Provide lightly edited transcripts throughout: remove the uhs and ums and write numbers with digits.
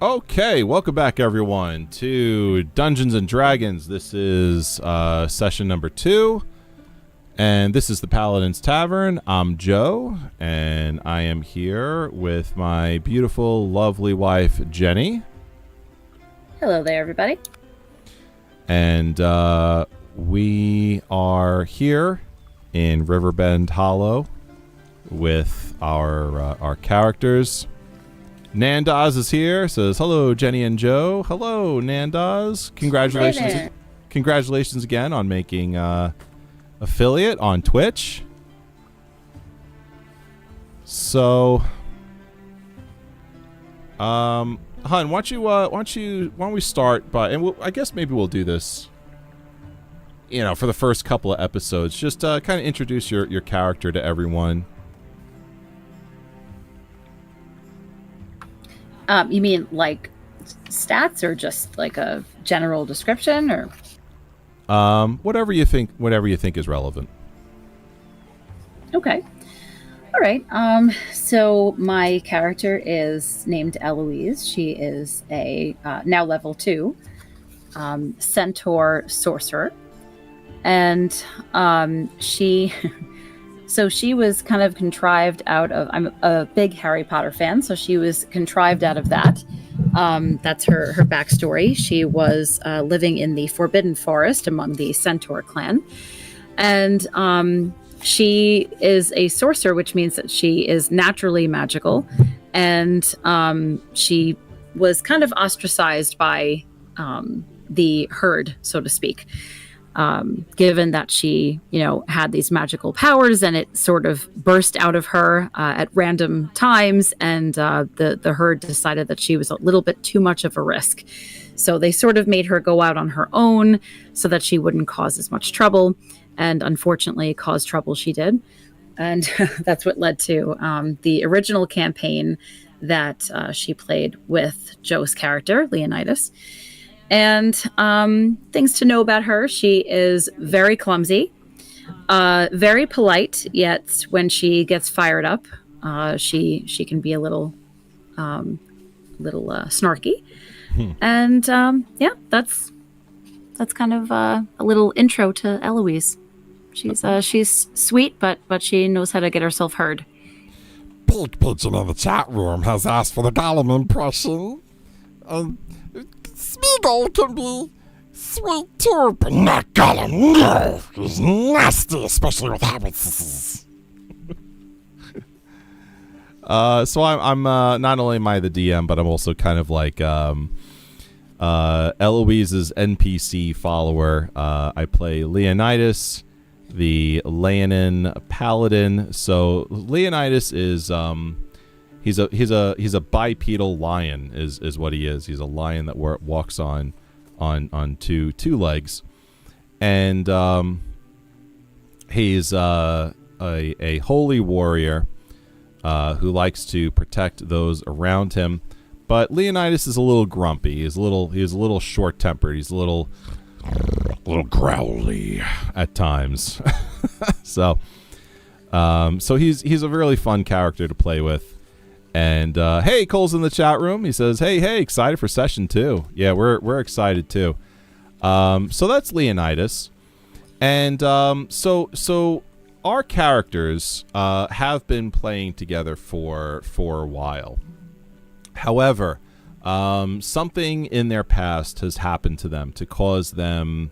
Okay, welcome back everyone to Dungeons and Dragons. This is session number 2, and this is the Paladin's Tavern. I'm Joe, and I am here with my beautiful, lovely wife, Jenny. Hello there, everybody. And we are here in Riverbend Hollow with our characters. Nandaz is here, says, hello, Jenny and Joe. Hello, Nandaz. Congratulations. Congratulations again on making affiliate on Twitch. So, Hun, why don't we start by, and I guess maybe we'll do this, for the first couple of episodes, just kind of introduce your character to everyone. You mean like stats or just like a general description or? Whatever you think is relevant. Okay. All right. So my character is named Eloise. She is a now level 2 centaur sorcerer. And she So she was kind of contrived out of, I'm a big Harry Potter fan, so she was contrived out of that. That's her backstory. She was living in the Forbidden Forest among the Centaur clan. And she is a sorcerer, which means that she is naturally magical. And she was kind of ostracized by the herd, so to speak. Given that she, had these magical powers and it sort of burst out of her at random times, and the herd decided that she was a little bit too much of a risk. So they sort of made her go out on her own so that she wouldn't cause as much trouble, and unfortunately cause trouble she did. And that's what led to the original campaign that she played with Joe's character, Leonidas. And things to know about her: she is very clumsy, very polite, yet when she gets fired up, she can be a little snarky. And that's kind of a little intro to Eloise. She's sweet, but she knows how to get herself heard. Pig Pigeon in the chat room has asked for the Gollum impression. Smeagol can be sweet too, but not Gollum. No, he's nasty, especially with hobbits. So I'm not only am I the DM, but I'm also kind of like Eloise's NPC follower. I play Leonidas, the Leonin paladin. So Leonidas is He's a bipedal lion is what he is. He's a lion that walks on two legs, and he's a holy warrior who likes to protect those around him. But Leonidas is a little grumpy. He's a little short-tempered. He's a little growly at times. So he's a really fun character to play with. And hey, Cole's in the chat room. He says, "Hey, excited for session 2." Yeah, we're excited too. So that's Leonidas, and so our characters have been playing together for a while. However, something in their past has happened to them to cause them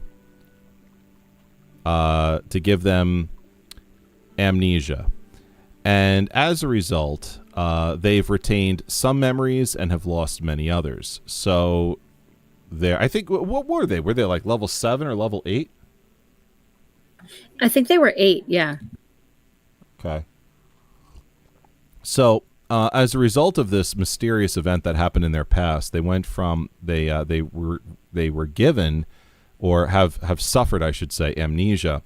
to give them amnesia, and as a result, they've retained some memories and have lost many others. So I think, what were they? Were they like level 7 or level 8? I think they were 8, yeah. Okay. So as a result of this mysterious event that happened in their past, they went from, they were given, or have suffered, I should say, amnesia.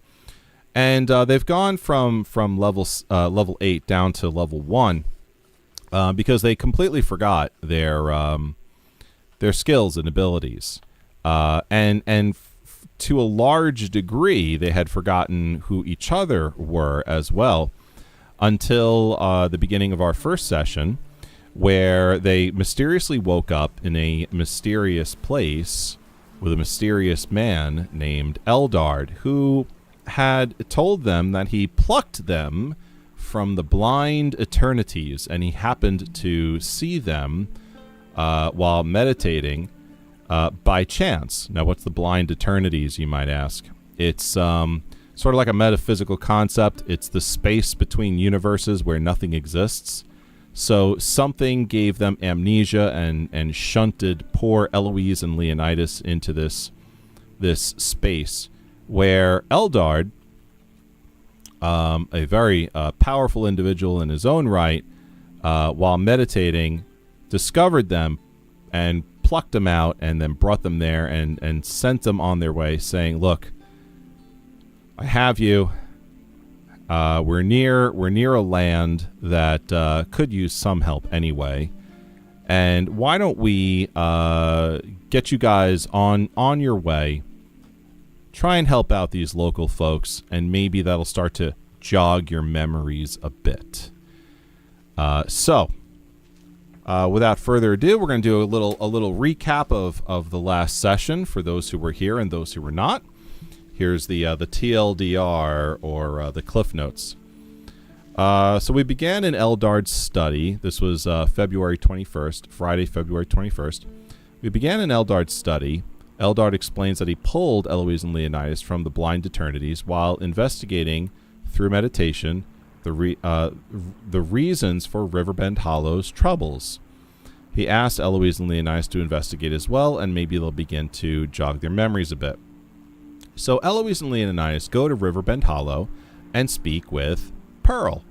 And they've gone from level 8 down to level 1. Because they completely forgot their skills and abilities, and to a large degree, they had forgotten who each other were as well, until the beginning of our first session, where they mysteriously woke up in a mysterious place with a mysterious man named Eldard, who had told them that he plucked them from the blind eternities, and he happened to see them while meditating by chance. Now, what's the blind eternities, you might ask? It's sort of like a metaphysical concept. It's the space between universes where nothing exists. So something gave them amnesia and shunted poor Eloise and Leonidas into this space where Eldard, a very powerful individual in his own right, while meditating, discovered them and plucked them out and then brought them there and sent them on their way, saying, "Look, I have you. We're near a land that could use some help anyway, and why don't we get you guys on your way? Try and help out these local folks, and maybe that'll start to jog your memories a bit." So, without further ado, we're going to do a little recap of the last session for those who were here and those who were not. Here's the TLDR, or the Cliff Notes. So we began in Eldard's study. This was February 21st, Friday, February 21st. We began in Eldard's study. Eldard explains that he pulled Eloise and Leonidas from the blind eternities while investigating, through meditation, the reasons for Riverbend Hollow's troubles. He asked Eloise and Leonidas to investigate as well, and maybe they'll begin to jog their memories a bit. So Eloise and Leonidas go to Riverbend Hollow and speak with Pearl.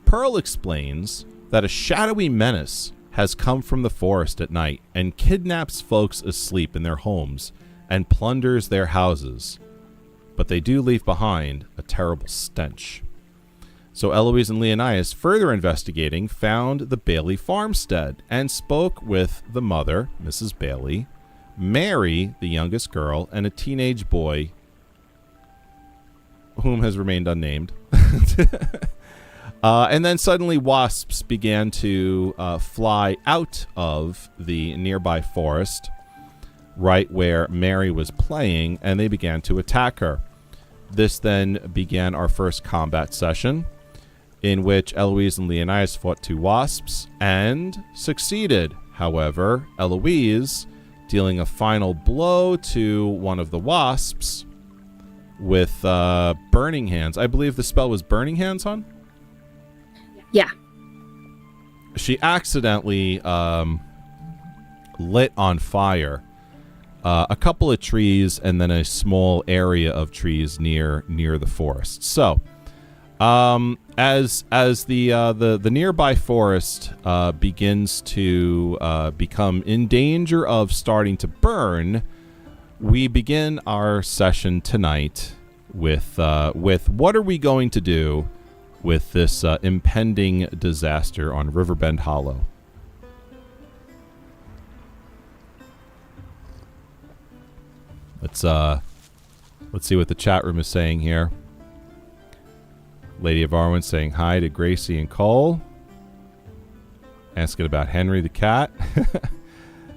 Pearl explains that a shadowy menace has come from the forest at night and kidnaps folks asleep in their homes and plunders their houses. But they do leave behind a terrible stench. So Eloise and Leonidas, further investigating, found the Bailey farmstead and spoke with the mother, Mrs. Bailey, Mary, the youngest girl, and a teenage boy whom has remained unnamed. And then suddenly wasps began to fly out of the nearby forest, right where Mary was playing, and they began to attack her. This then began our first combat session, in which Eloise and Leonidas fought 2 wasps and succeeded. However, Eloise dealing a final blow to one of the wasps with Burning Hands. I believe the spell was Burning Hands, hon? Yeah. She accidentally lit on fire a couple of trees and then a small area of trees near the forest. So, as the nearby forest begins to become in danger of starting to burn, we begin our session tonight with what are we going to do with this impending disaster on Riverbend Hollow. Let's see what the chat room is saying here. Lady of Arwen saying hi to Gracie and Cole. Asking about Henry the cat.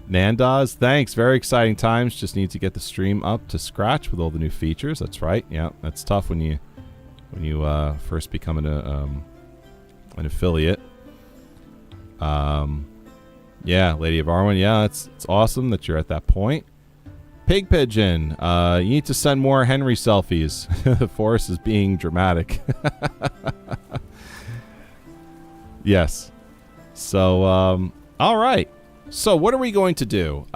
Nandaz, thanks. Very exciting times. Just need to get the stream up to scratch with all the new features. That's right. Yeah, that's tough when you first become an affiliate. Yeah, Lady of Arwen. Yeah, it's awesome that you're at that point. Pig Pigeon, you need to send more Henry selfies. The forest is being dramatic. Yes. So, all right. So, what are we going to do?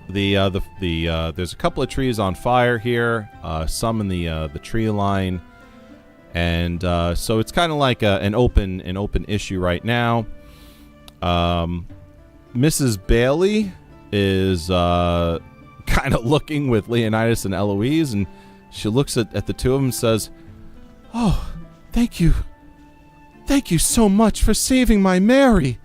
There's a couple of trees on fire here. Some in the tree line, and so it's kind of like an open issue right now. Mrs. Bailey is kind of looking with Leonidas and Eloise, and she looks at the two of them and says, "Oh, thank you so much for saving my Mary.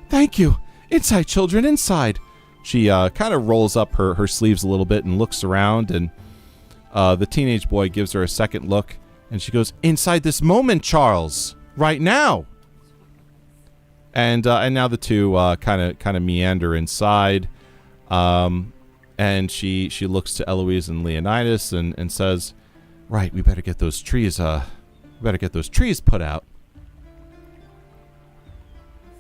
Thank you. Inside, children, inside." She kind of rolls up her sleeves a little bit and looks around, and the teenage boy gives her a second look, and she goes, "Inside this moment, Charles, right now." And now the two kind of meander inside, and she looks to Eloise and Leonidas and says, "Right, we better get those trees put out."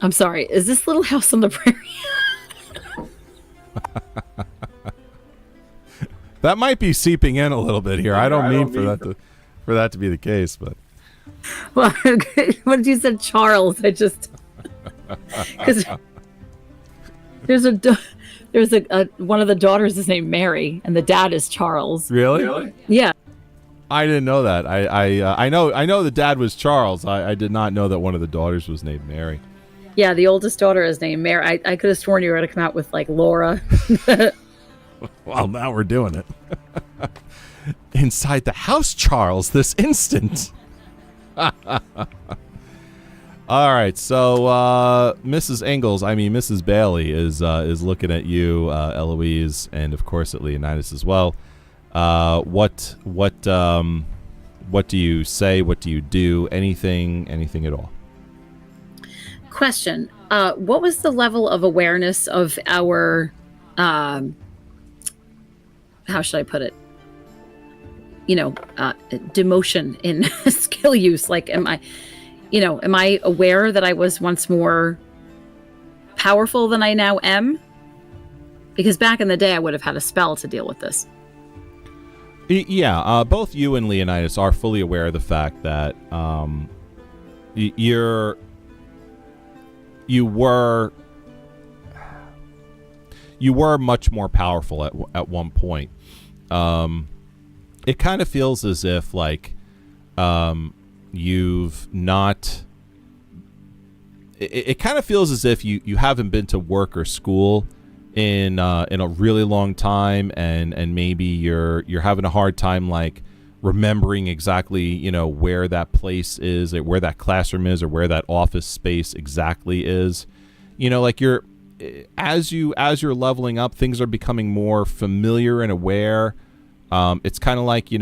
I'm sorry. Is this Little House on the Prairie? That might be seeping in a little bit here. I don't mean for that to be the case, but Well, when you said Charles, I just because there's a one of the daughters is named Mary and the dad is Charles. really? Yeah. I didn't know that. I know the dad was Charles. I did not know that one of the daughters was named Mary. Yeah, the oldest daughter is named Mary. I could have sworn you were going to come out with like Laura. Well, now we're doing it. Inside the house, Charles, this instant. All right, so Mrs. Bailey is looking at you, Eloise, and of course at Leonidas as well. What do you say? What do you do? Anything at all? Question. What was the level of awareness of our how should I put it? Demotion in skill use. Like, am I aware that I was once more powerful than I now am? Because back in the day, I would have had a spell to deal with this. Yeah, both you and Leonidas are fully aware of the fact that you were much more powerful at one point. It kind of feels as if like you've not. It kind of feels as if you haven't been to work or school in a really long time, and maybe you're having a hard time like remembering exactly where that place is, or where that classroom is, or where that office space exactly is. Like you're as you're leveling up, things are becoming more familiar and aware. It's kind of like you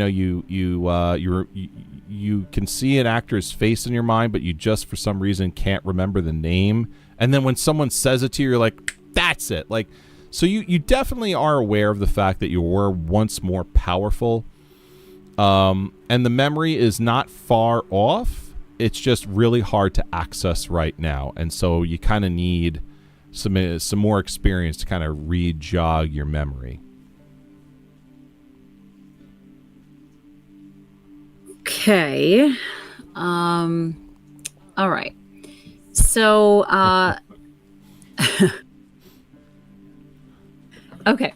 can see an actor's face in your mind, but you just for some reason can't remember the name. And then when someone says it to you, you're like, that's it. Like, so you definitely are aware of the fact that you were once more powerful. And the memory is not far off. It's just really hard to access right now. And so you kind of need some more experience to kind of re-jog your memory. Okay. All right. So, okay.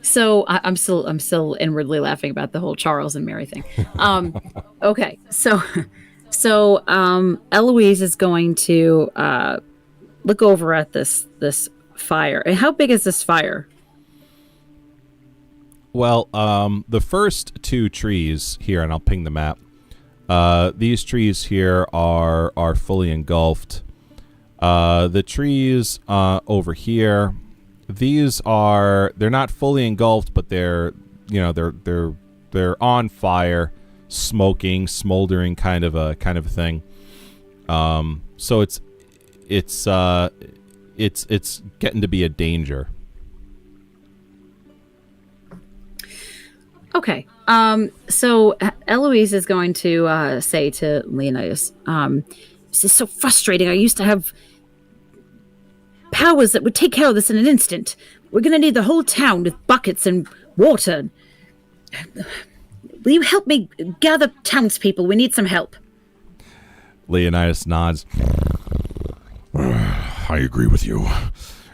So I'm still inwardly laughing about the whole Charles and Mary thing. Okay. So Eloise is going to look over at this fire. And how big is this fire? Well, the first two trees here, and I'll ping the map. These trees here are fully engulfed. The trees over here, they're not fully engulfed, but they're on fire, smoking, smoldering kind of a thing. So it's getting to be a danger. Okay. So Eloise is going to say to Leonidas, this is so frustrating. I used to have powers that would take care of this in an instant. We're going to need the whole town with buckets and water. Will you help me gather townspeople? We need some help. Leonidas nods. I agree with you.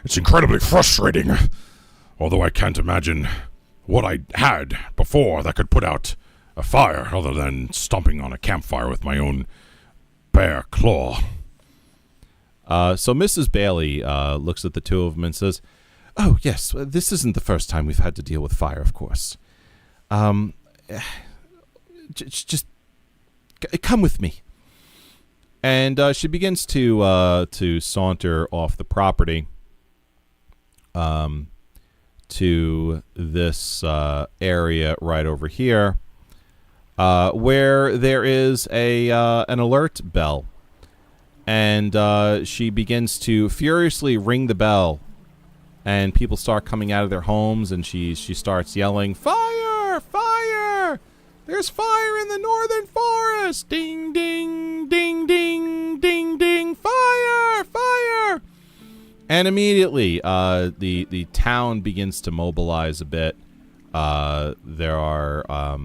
It's incredibly frustrating. Although I can't imagine what I had before that could put out a fire other than stomping on a campfire with my own bare claw. So Mrs. Bailey looks at the two of them and says, "Oh, yes, this isn't the first time we've had to deal with fire, of course. Just come with me." And she begins to saunter off the property to this area right over here, where there is an alert bell. and she begins to furiously ring the bell, and people start coming out of their homes, and she starts yelling, "Fire! Fire! There's fire in the northern forest! Ding, ding, ding, ding, ding, ding! Fire! Fire!" And immediately, the town begins to mobilize a bit. There are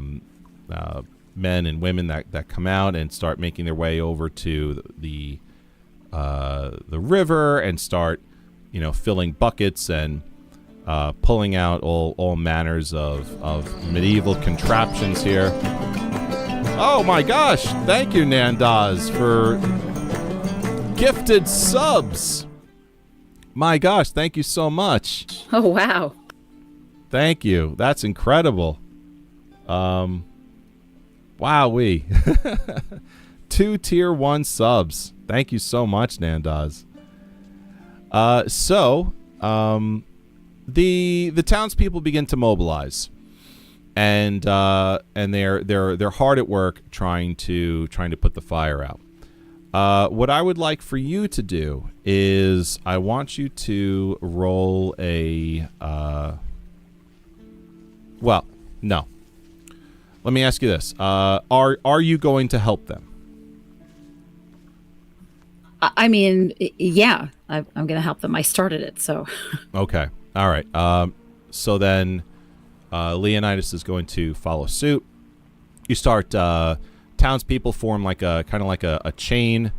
men and women that come out and start making their way over to the river and start, filling buckets and pulling out all manners of medieval contraptions here. Oh my gosh! Thank you, Nandaz, for gifted subs. My gosh, thank you so much. Oh, wow. Thank you. That's incredible. Wowee. 2 tier 1 subs. Thank you so much, Nandaz. The townspeople begin to mobilize, and they're hard at work trying to put the fire out. What I would like for you to do is I want you to roll a well, no. Let me ask you this. Are you going to help them? I mean, yeah, I'm going to help them. I started it, so. Okay. All right. So then Leonidas is going to follow suit. You start, townspeople form like a kind of like a chain,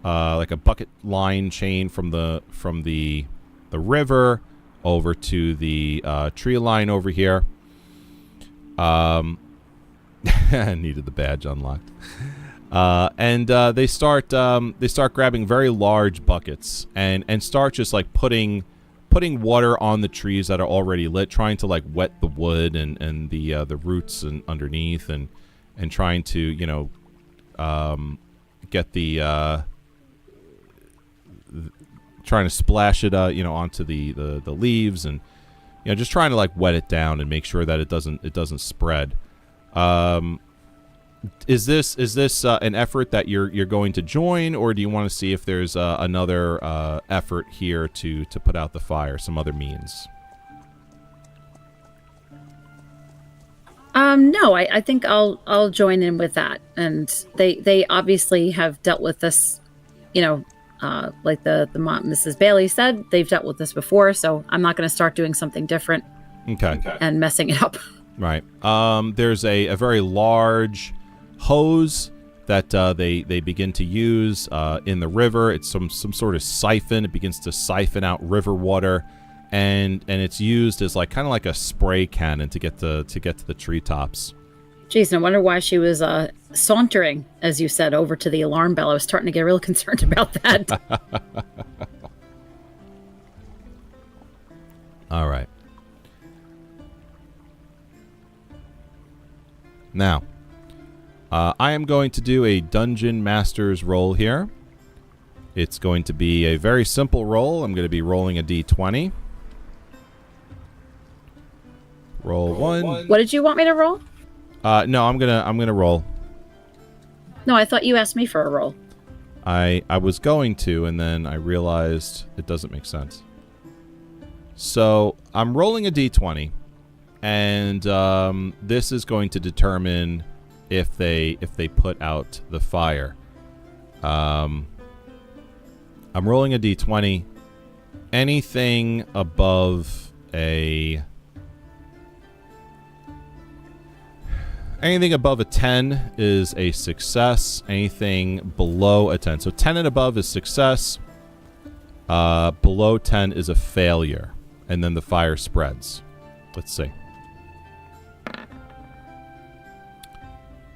like a bucket line chain from the river over to the tree line over here. I needed the badge unlocked. And they start grabbing very large buckets and start just like putting water on the trees that are already lit, trying to like wet the wood and the roots and underneath and trying to get the trying to splash it onto the leaves and just trying to like wet it down and make sure that it doesn't spread. Is this an effort that you're going to join, or do you want to see if there's another effort here to put out the fire, some other means? No, I think I'll join in with that. And they obviously have dealt with this, like the Mrs. Bailey said, they've dealt with this before, so I'm not going to start doing something different. Okay. And messing it up. Right. There's a very large hose that they begin to use in the river. It's some sort of siphon. It begins to siphon out river water, and it's used as like kind of like a spray cannon to get to the treetops. Jeez, no wonder why she was sauntering, as you said, over to the alarm bell. I was starting to get real concerned about that. All right. Now, I am going to do a Dungeon Master's roll here. It's going to be a very simple roll. I'm going to be rolling a d20. Roll 1. What did you want me to roll? No, I'm gonna roll. No, I thought you asked me for a roll. I was going to, and then I realized it doesn't make sense. So I'm rolling a d20, and this is going to determine if they put out the fire. I'm rolling a d20. Anything above a 10 is a success. Anything below a 10. So 10 and above is success. Below 10 is a failure. And then the fire spreads. Let's see.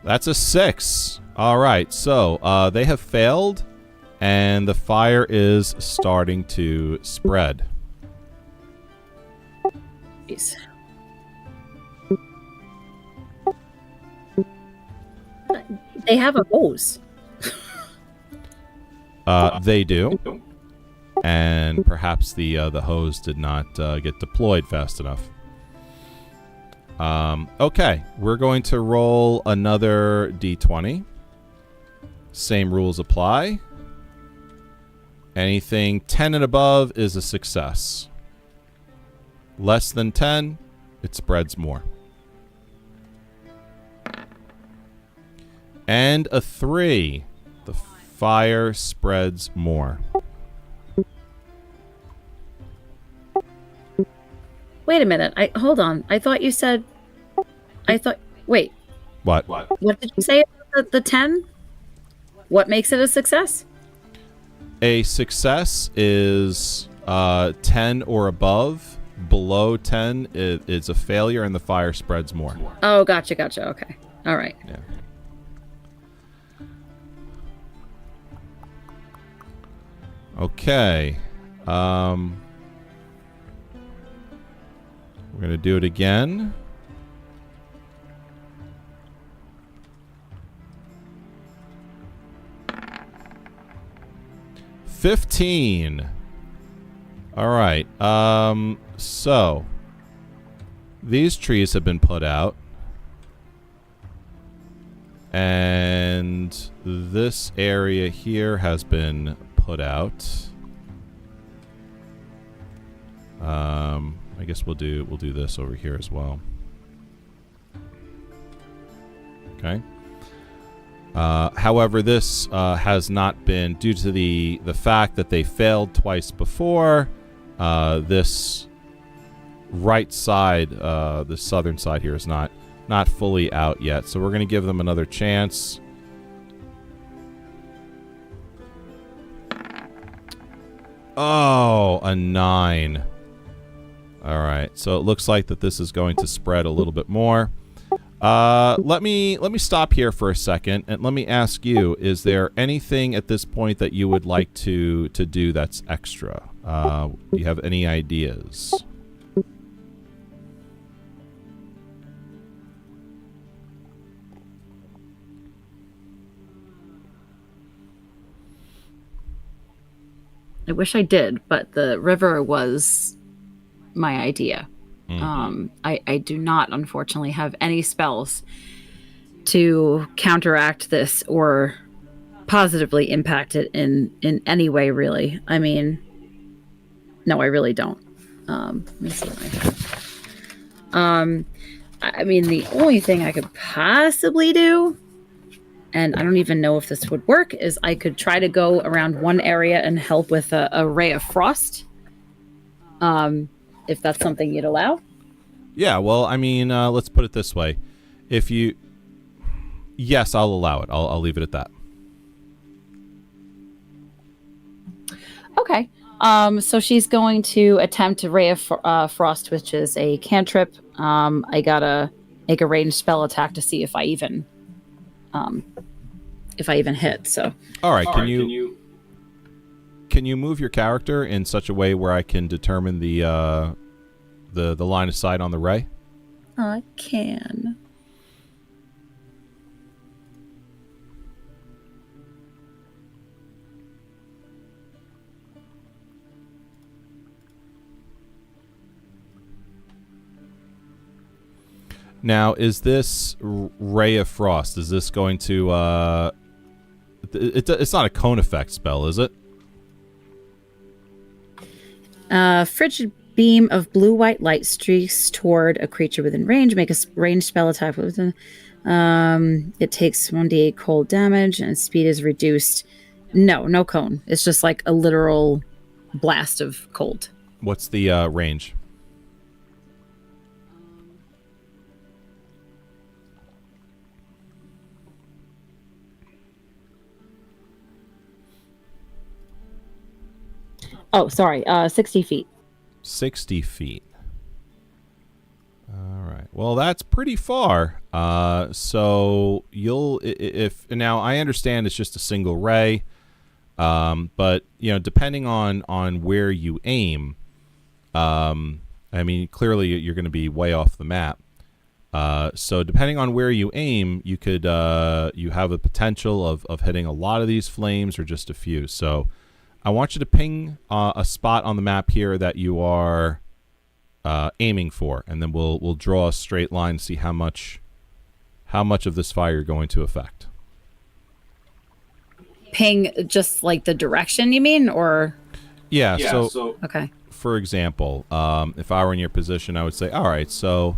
That's a 6. All right. So they have failed. And the fire is starting to spread. Jeez. They have a hose. They do. And perhaps the hose did not get deployed fast enough. Okay, we're going to roll another d20. Same rules apply. Anything 10 and above is a success. Less than 10, it spreads more. And a 3. The fire spreads more. Wait a minute. Hold on. I thought you said. Wait. What? What did you say about the 10? What makes it a success? A success is 10 or above. Below 10 it's a failure, and the fire spreads more. Oh, gotcha. Okay. All right. Yeah. Okay. We're going to do it again. $15. All right. So these trees have been put out. And this area here has been put out. I guess we'll do this over here as well. Okay. However, this has not been, due to the fact that they failed twice before. This right side, the southern side here, is not fully out yet, so we're going to give them another chance. Oh, a 9. All right, so it looks like that this is going to spread a little bit more. Let me stop here for a second, and let me ask you: is there anything at this point that you would like to do that's extra? Do you have any ideas? I wish I did, but the river was my idea. Mm-hmm. I do not, unfortunately, have any spells to counteract this or positively impact it in any way, really. I mean, no, I really don't. Let me see what I have. I mean, the only thing I could possibly do, and I don't even know if this would work, is I could try to go around one area and help with a ray of frost. If that's something you'd allow. Yeah, well, I mean, let's put it this way. Yes, I'll allow it. I'll leave it at that. Okay. So she's going to attempt a ray of frost, which is a cantrip. I gotta make a ranged spell attack to see if I even hit. So. All right. Can you move your character in such a way where I can determine the line of sight on the ray? I can. Now, is this ray of frost? Is this going to? It's not a cone effect spell, is it? Frigid beam of blue-white light streaks toward a creature within range. Make a ranged spell attack within. It takes 1d8 cold damage and speed is reduced. No cone. It's just like a literal blast of cold. What's the range? Oh, sorry. 60 feet. 60 feet. All right. Well, that's pretty far. So if now I understand it's just a single ray, but depending on where you aim, I mean, clearly you're going to be way off the map. So depending on where you aim, you could you have the potential of hitting a lot of these flames or just a few. So I want you to ping a spot on the map here that you are aiming for, and then we'll draw a straight line and see how much of this fire you're going to affect. ping just like the direction, you mean? Or Yeah, so okay. for example, if I were in your position, I would say, all right, so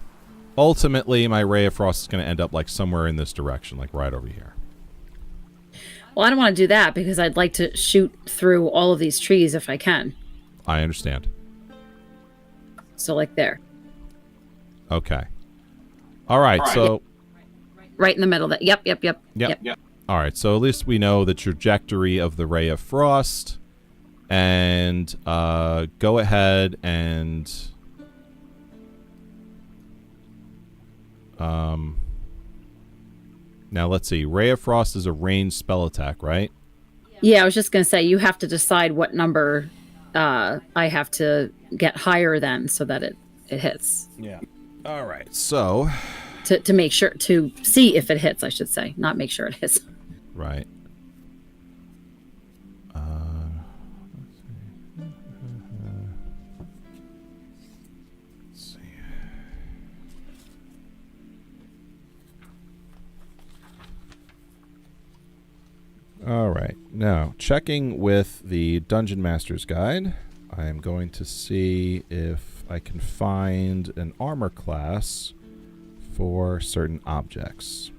ultimately my ray of frost is going to end up like somewhere in this direction, like right over here. Well, I don't want to do that because I'd like to shoot through all of these trees if I can. I understand. So like there. Okay. All right, so... Right in the middle. That. Yep. All right, so at least we know the trajectory of the ray of frost. And go ahead and... Now, let's see. Ray of Frost is a ranged spell attack, right? Yeah, I was just going to say, you have to decide what number I have to get higher than so that it hits. Yeah. All right, so... To make sure, to see if it hits, I should say. Not make sure it hits. Right. Let's see. All right. Now, checking with the Dungeon Master's Guide, I am going to see if I can find an armor class for certain objects.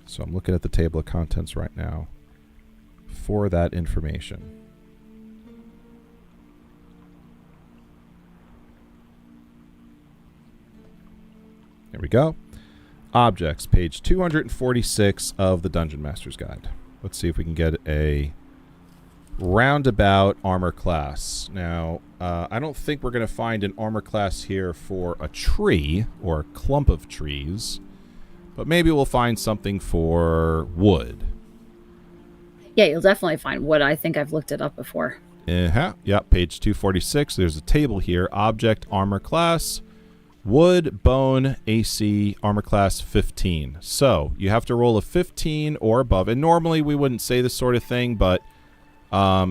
So I'm looking at the table of contents right now for that information. There we go. Objects, page 246 of the Dungeon Master's Guide. Let's see if we can get a roundabout armor class. Now, I don't think we're going to find an armor class here for a tree or a clump of trees, but maybe we'll find something for wood. Yeah, you'll definitely find wood. I think I've looked it up before. Yep, page 246. There's a table here. Object, armor class, wood, bone, AC, armor class 15. So you have to roll a 15 or above. And normally we wouldn't say this sort of thing, but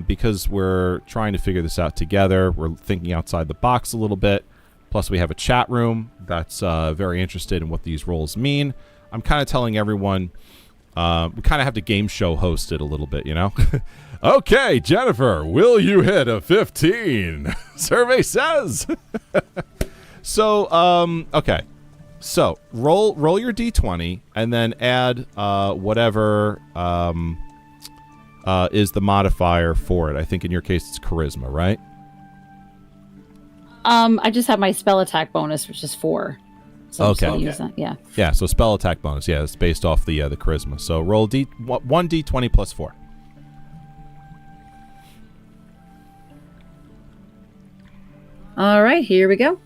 because we're trying to figure this out together, we're thinking outside the box a little bit. Plus, we have a chat room that's very interested in what these rolls mean. I'm kind of telling everyone, we kind of have to game show host it a little bit, you know? Okay, Jennifer, will you hit a 15? Survey says. So, okay. So, roll your d20 and then add whatever is the modifier for it. I think in your case it's charisma, right? I just have my spell attack bonus, which is 4. So I'm just Okay. gonna use that. Yeah. Yeah, so spell attack bonus. Yeah, it's based off the charisma. So roll 1d20 plus 4. All right, here we go.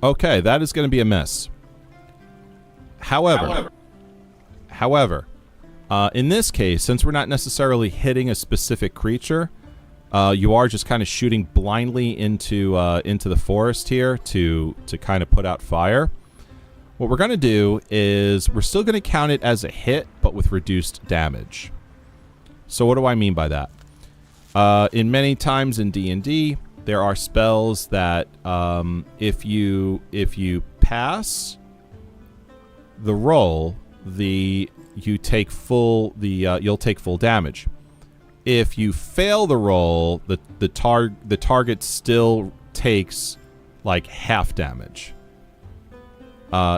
Okay, that is going to be a miss. However, in this case, since we're not necessarily hitting a specific creature, you are just kind of shooting blindly into the forest here to kind of put out fire. What we're going to do is we're still going to count it as a hit, but with reduced damage. So what do I mean by that? In many times in D&D, there are spells that if you pass the roll, you'll take full damage. If you fail the roll, the target still takes like half damage.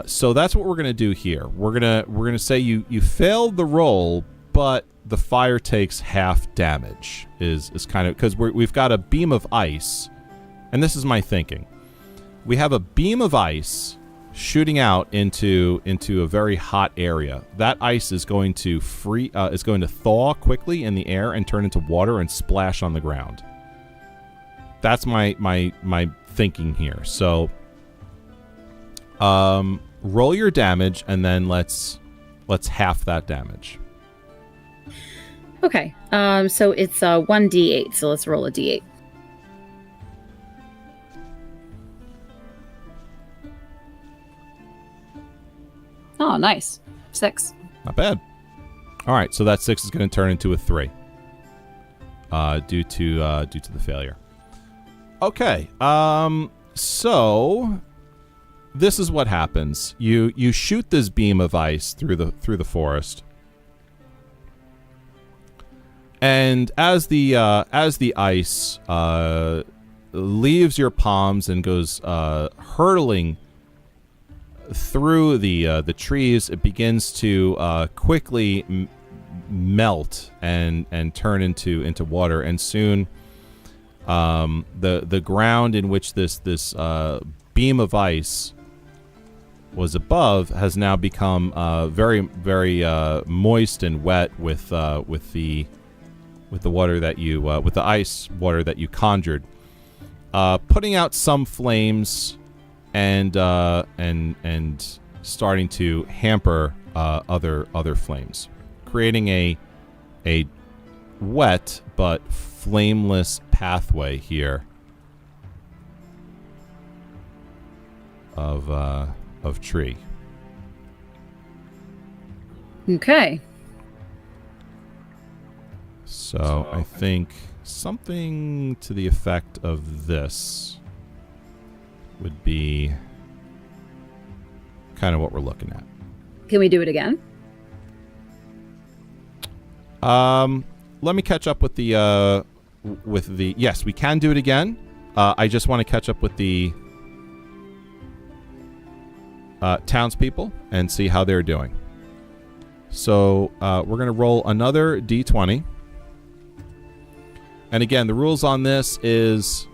So that's what we're gonna do here. We're gonna say you failed the roll, but the fire takes half damage. Is kind of because we've got a beam of ice, and this is my thinking. We have a beam of ice shooting out into a very hot area. That ice is going to thaw quickly in the air and turn into water and splash on the ground. That's my thinking here. So roll your damage and then let's half that damage. Okay. So it's 1d8. So let's roll a d8. Oh, nice. 6. Not bad. All right, so that 6 is going to turn into a 3 due to the failure. Okay. So this is what happens. You shoot this beam of ice through the forest. And as the ice leaves your palms and goes hurtling through the trees, it begins to quickly melt and turn into water, and soon the ground in which this beam of ice was above has now become very moist and wet with the water that you with the ice water that you conjured, putting out some flames and starting to hamper other flames, creating a wet but flameless pathway here of tree. Okay. So I think something to the effect of this would be kind of what we're looking at. Can we do it again? Let me catch up with the yes, we can do it again. I just want to catch up with the townspeople and see how they're doing. So we're going to roll another d20. And again, the rules on this is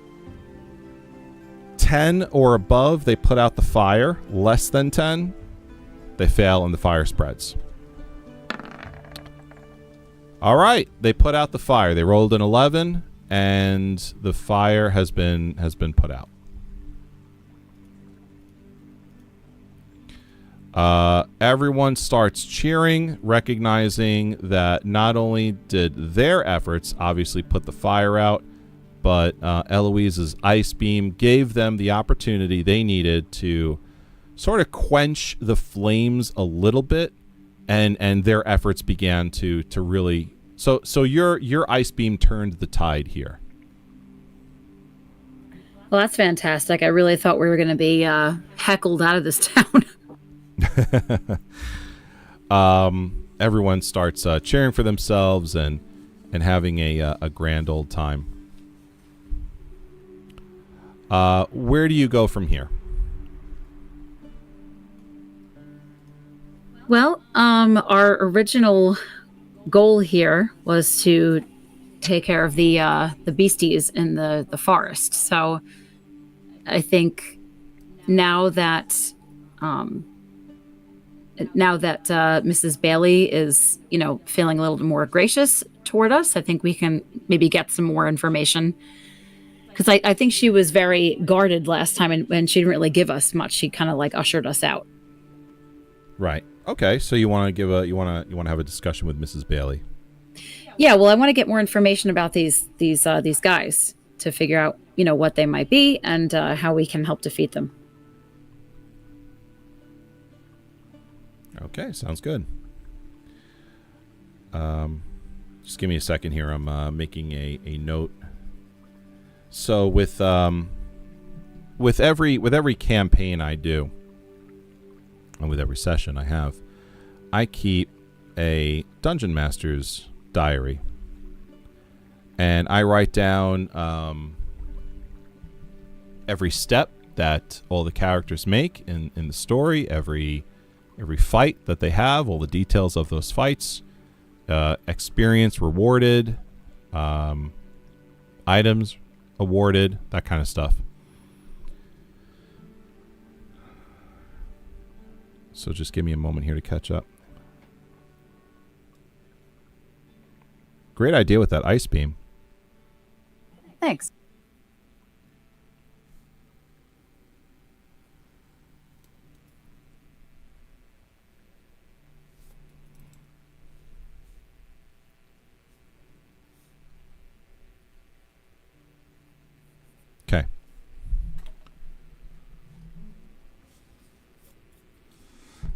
10 or above, they put out the fire. Less than 10, they fail and the fire spreads. All right, they put out the fire. They rolled an 11, and the fire has been put out. Everyone starts cheering, recognizing that not only did their efforts obviously put the fire out, but Eloise's ice beam gave them the opportunity they needed to sort of quench the flames a little bit, and their efforts began to really. So your ice beam turned the tide here. Well, that's fantastic. I really thought we were going to be heckled out of this town. Everyone starts cheering for themselves and having a grand old time. Where do you go from here? Well, our original goal here was to take care of the beasties in the forest. So I think now that Mrs. Bailey is, feeling a little more gracious toward us, I think we can maybe get some more information. Because I think she was very guarded last time, and she didn't really give us much. She kind of like ushered us out. Right. Okay. So you want to have a discussion with Mrs. Bailey? Yeah. Well, I want to get more information about these guys to figure out what they might be and how we can help defeat them. Okay, sounds good. Just give me a second here. I'm making a note. So with every campaign I do, and with every session I have, I keep a Dungeon Master's diary, and I write down every step that all the characters make in the story, every fight that they have, all the details of those fights, experience rewarded, items awarded, that kind of stuff. So just give me a moment here to catch up. Great idea with that ice beam. Thanks. Okay.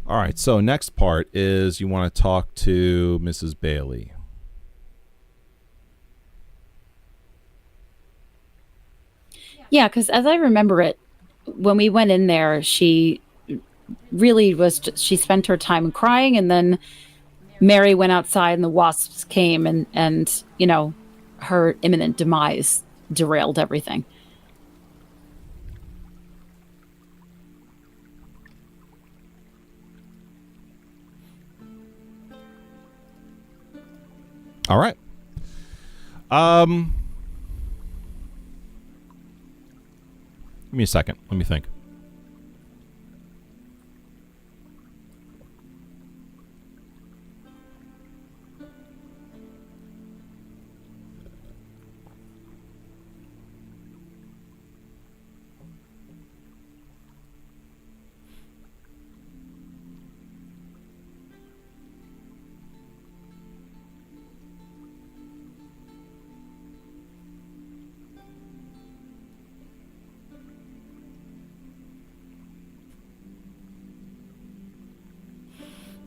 All right, so next part is you want to talk to Mrs. Bailey. Yeah, because as I remember it, when we went in there, she really she spent her time crying, and then Mary went outside and the wasps came, and her imminent demise derailed everything. All right. Give me a second. Let me think.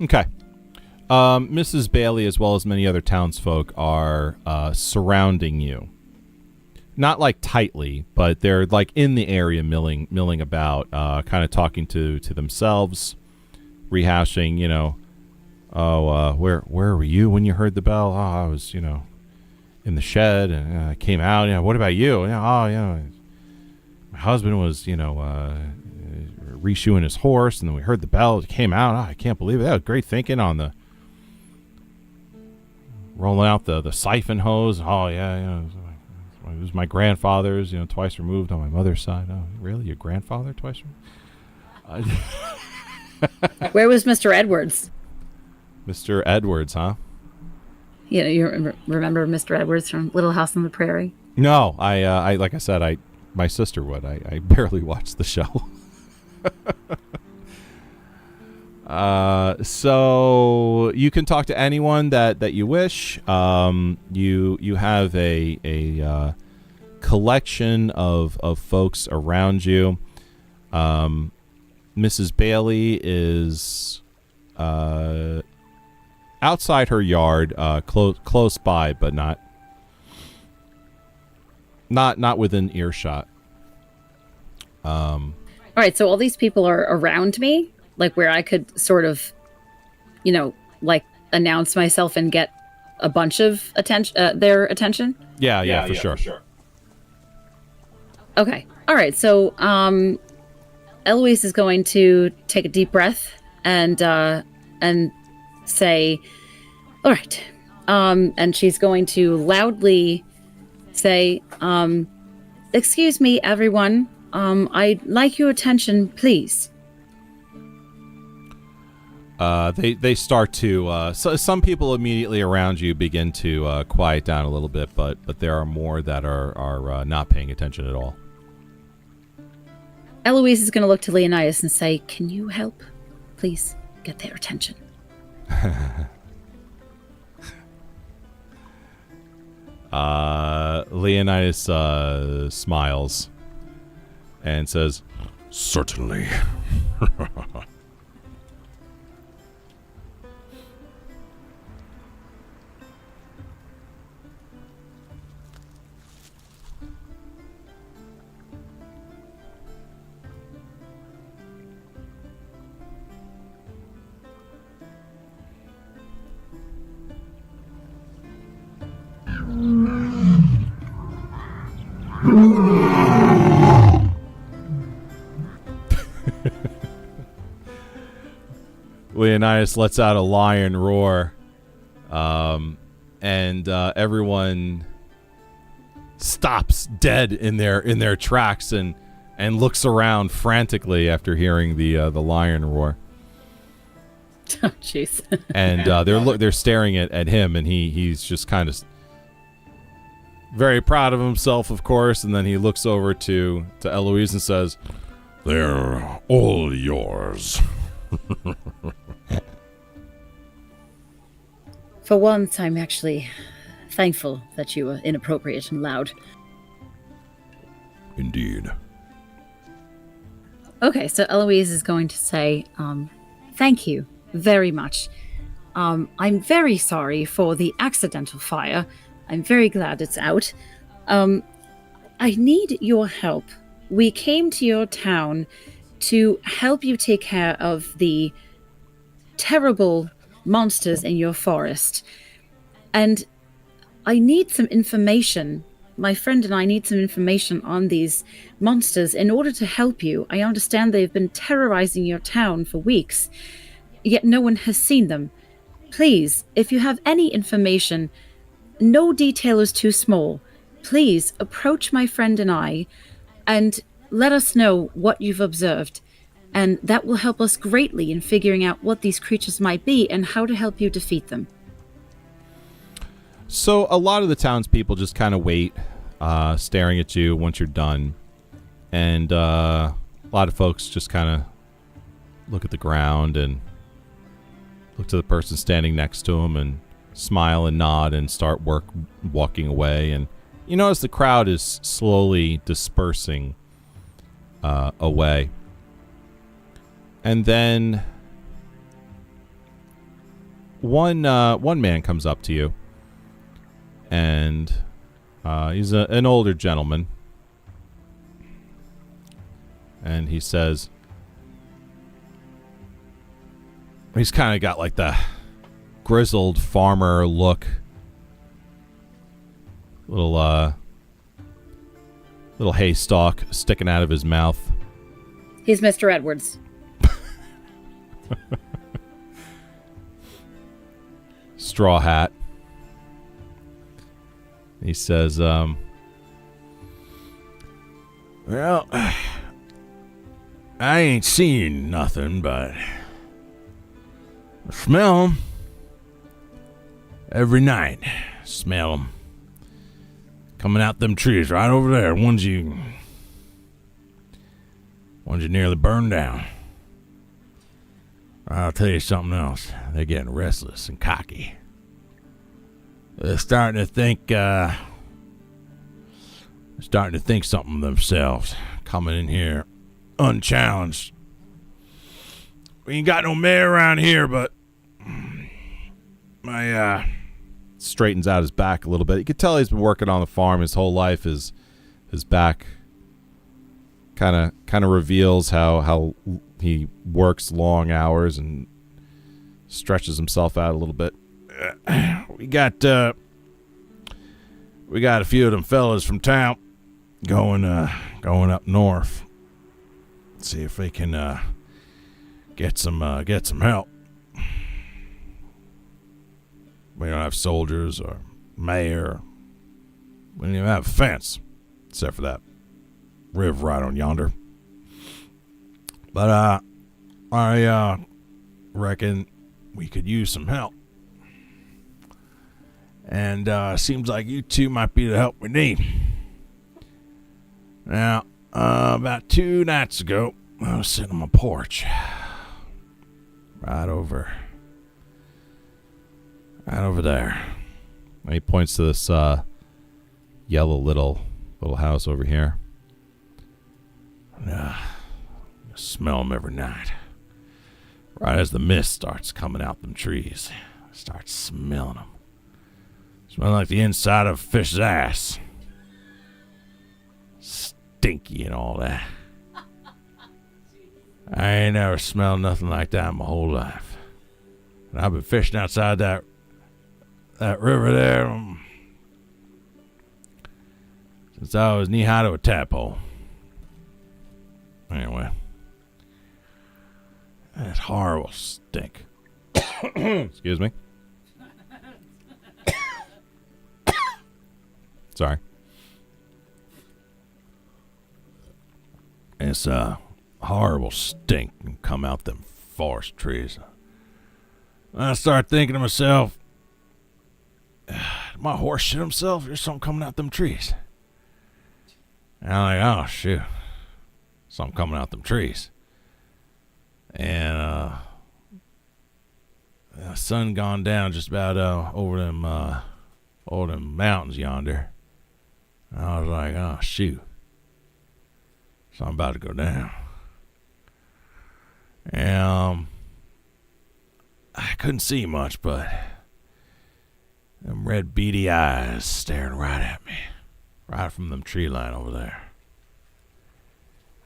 Okay. Mrs. Bailey, as well as many other townsfolk, are surrounding you. Not like tightly, but they're like in the area, milling about, kind of talking to themselves, rehashing. Where were you when you heard the bell? Oh, I was, in the shed, and I came out. What about you? My husband was, reshoeing his horse, and then we heard the bell. It came out. I can't believe it. That was great thinking on the rolling out the siphon hose. Oh yeah, it was my grandfather's. Twice removed on my mother's side. Oh, really? Your grandfather twice removed? Where was Mr. Edwards? Mr. Edwards, huh? You remember Mr. Edwards from Little House on the Prairie? No, I like I said, my sister would. I barely watched the show. So you can talk to anyone that you wish. You have a collection of folks around you. Mrs. Bailey is outside her yard, close by, but not within earshot. All right, so all these people are around me, like where I could sort of, like announce myself and get a bunch of their attention. Yeah, for sure. Okay. All right. So, Eloise is going to take a deep breath and say, "All right," and she's going to loudly say, "Excuse me, everyone. I'd like your attention, please." They start to. So some people immediately around you begin to quiet down a little bit, but there are more that are not paying attention at all. Eloise is going to look to Leonidas and say, "Can you help, please, get their attention?" Leonidas smiles and says, "Certainly." Leonidas lets out a lion roar, and everyone stops dead in their tracks and looks around frantically after hearing the lion roar. Oh, jeez. And they're staring at him, and he's just kind of very proud of himself, of course. And then he looks over to Eloise and says, "They're all yours." For once, I'm actually thankful that you were inappropriate and loud. Indeed. Okay, so Eloise is going to say, thank you very much. I'm very sorry for the accidental fire. I'm very glad it's out. I need your help we came to your town to help you take care of the terrible monsters in your forest. And I need some information. My friend and I need some information on these monsters in order to help you. I understand they've been terrorizing your town for weeks, yet no one has seen them. Please, if you have any information, no detail is too small. Please approach my friend and I and let us know what you've observed. And that will help us greatly in figuring out what these creatures might be and how to help you defeat them. So a lot of the townspeople just kind of wait, staring at you once you're done. And a lot of folks just kind of look at the ground and look to the person standing next to them and smile and nod and start walking away. And you notice the crowd is slowly dispersing away. And then one man comes up to you, and he's an older gentleman, and he says, he's kind of got like the grizzled farmer look, little haystack sticking out of his mouth. He's Mr. Edwards. Straw hat. He says, well, I ain't seen nothing, but I smell 'em every night. Smell 'em coming out them trees right over there. Ones you nearly burned down. I'll tell you something else. They're getting restless and cocky. They're starting to think something of themselves, coming in here unchallenged. We ain't got no mayor around here, but my straightens out his back a little bit. You could tell he's been working on the farm his whole life. His back kind of reveals how he works long hours and stretches himself out a little bit. We got a few of them fellas from town going up north. See if they can get some help. We don't have soldiers or mayor. We don't even have a fence, except for that river right on yonder. But I reckon we could use some help. And seems like you two might be the help we need. Now, about 2 nights ago, I was sitting on my porch. Right over there. And he points to this yellow little house over here. Smell them every night. Right as the mist starts coming out them trees, I start smelling them. Smell like the inside of a fish's ass. Stinky and all that. I ain't never smelled nothing like that in my whole life. And I've been fishing outside that river there since I was knee high to a tadpole. Anyway. That horrible stink. Excuse me. Sorry. It's a horrible stink and come out them forest trees. I start thinking to myself, did my horse shit himself? There's something coming out them trees. And I'm like, oh shoot. Something coming out them trees. And the sun gone down just about over them mountains yonder. And I was like, oh shoot. So I'm about to go down. And I couldn't see much, but them red beady eyes staring right at me. Right from them tree line over there.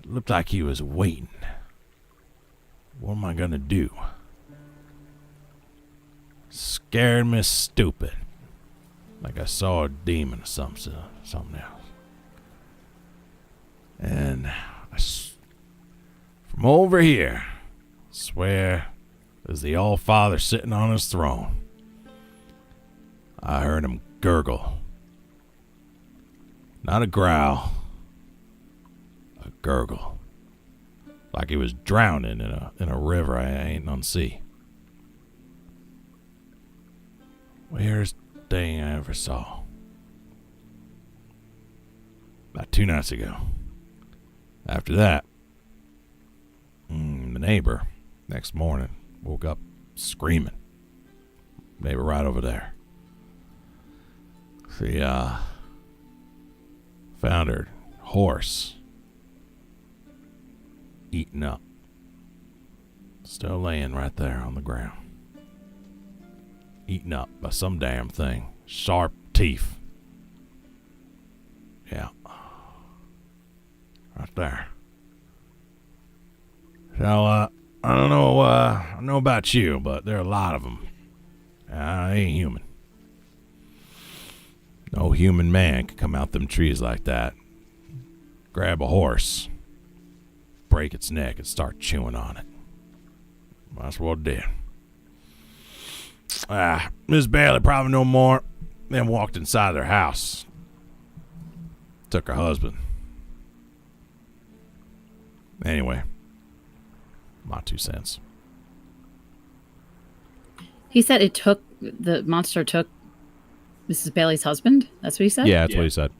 looked like he was waiting. What am I gonna do? Scared me stupid. Like I saw a demon or something else. And from over here, I swear, there's the All-Father sitting on his throne. I heard him gurgle. Not a growl. A gurgle. Like he was drowning in a river I ain't none see. Weirdest thing I ever saw. About 2 nights ago. After that, the neighbor, next morning, woke up screaming. Neighbor right over there. She, found her horse eaten up. Still laying right there on the ground. Eaten up by some damn thing. Sharp teeth. Yeah. Right there. So, I don't know, I don't know about you, but there are a lot of them. I ain't human. No human man could come out them trees like that. Grab a horse. Break its neck and start chewing on it. That's what it did. Miss Bailey probably no more. Then walked inside their house. Took her husband. Anyway, my 2 cents. He said the monster took Mrs. Bailey's husband? That's what he said? Yeah, that's what he said.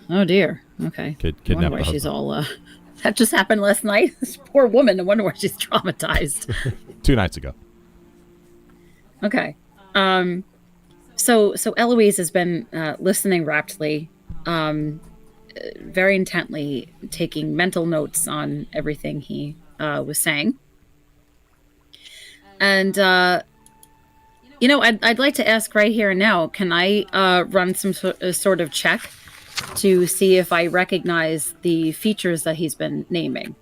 Oh, dear. Okay. Kidnapped I wonder the why she's husband. all, that just happened last night? This poor woman. I wonder why she's traumatized. 2 nights ago. Okay. So Eloise has been listening raptly, very intently, taking mental notes on everything he was saying. And, I'd like to ask right here and now, can I run some sort of check to see if I recognize the features that he's been naming?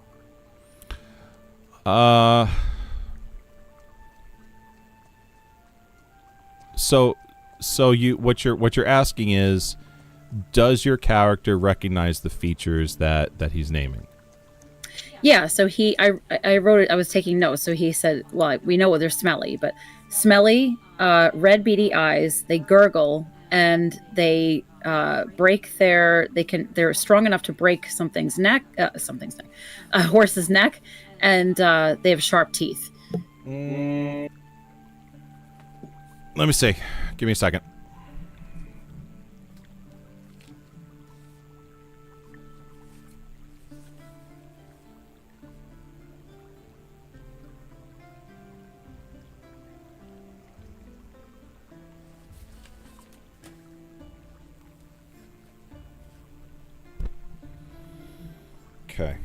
So what you're asking is, does your character recognize the features that he's naming? Yeah, so I wrote it, I was taking notes. So he said, well, we know they're smelly, but smelly, red beady eyes, they gurgle, and they they're strong enough to break something's neck, a horse's neck, and they have sharp teeth. Let me see. Give me a second. Okay.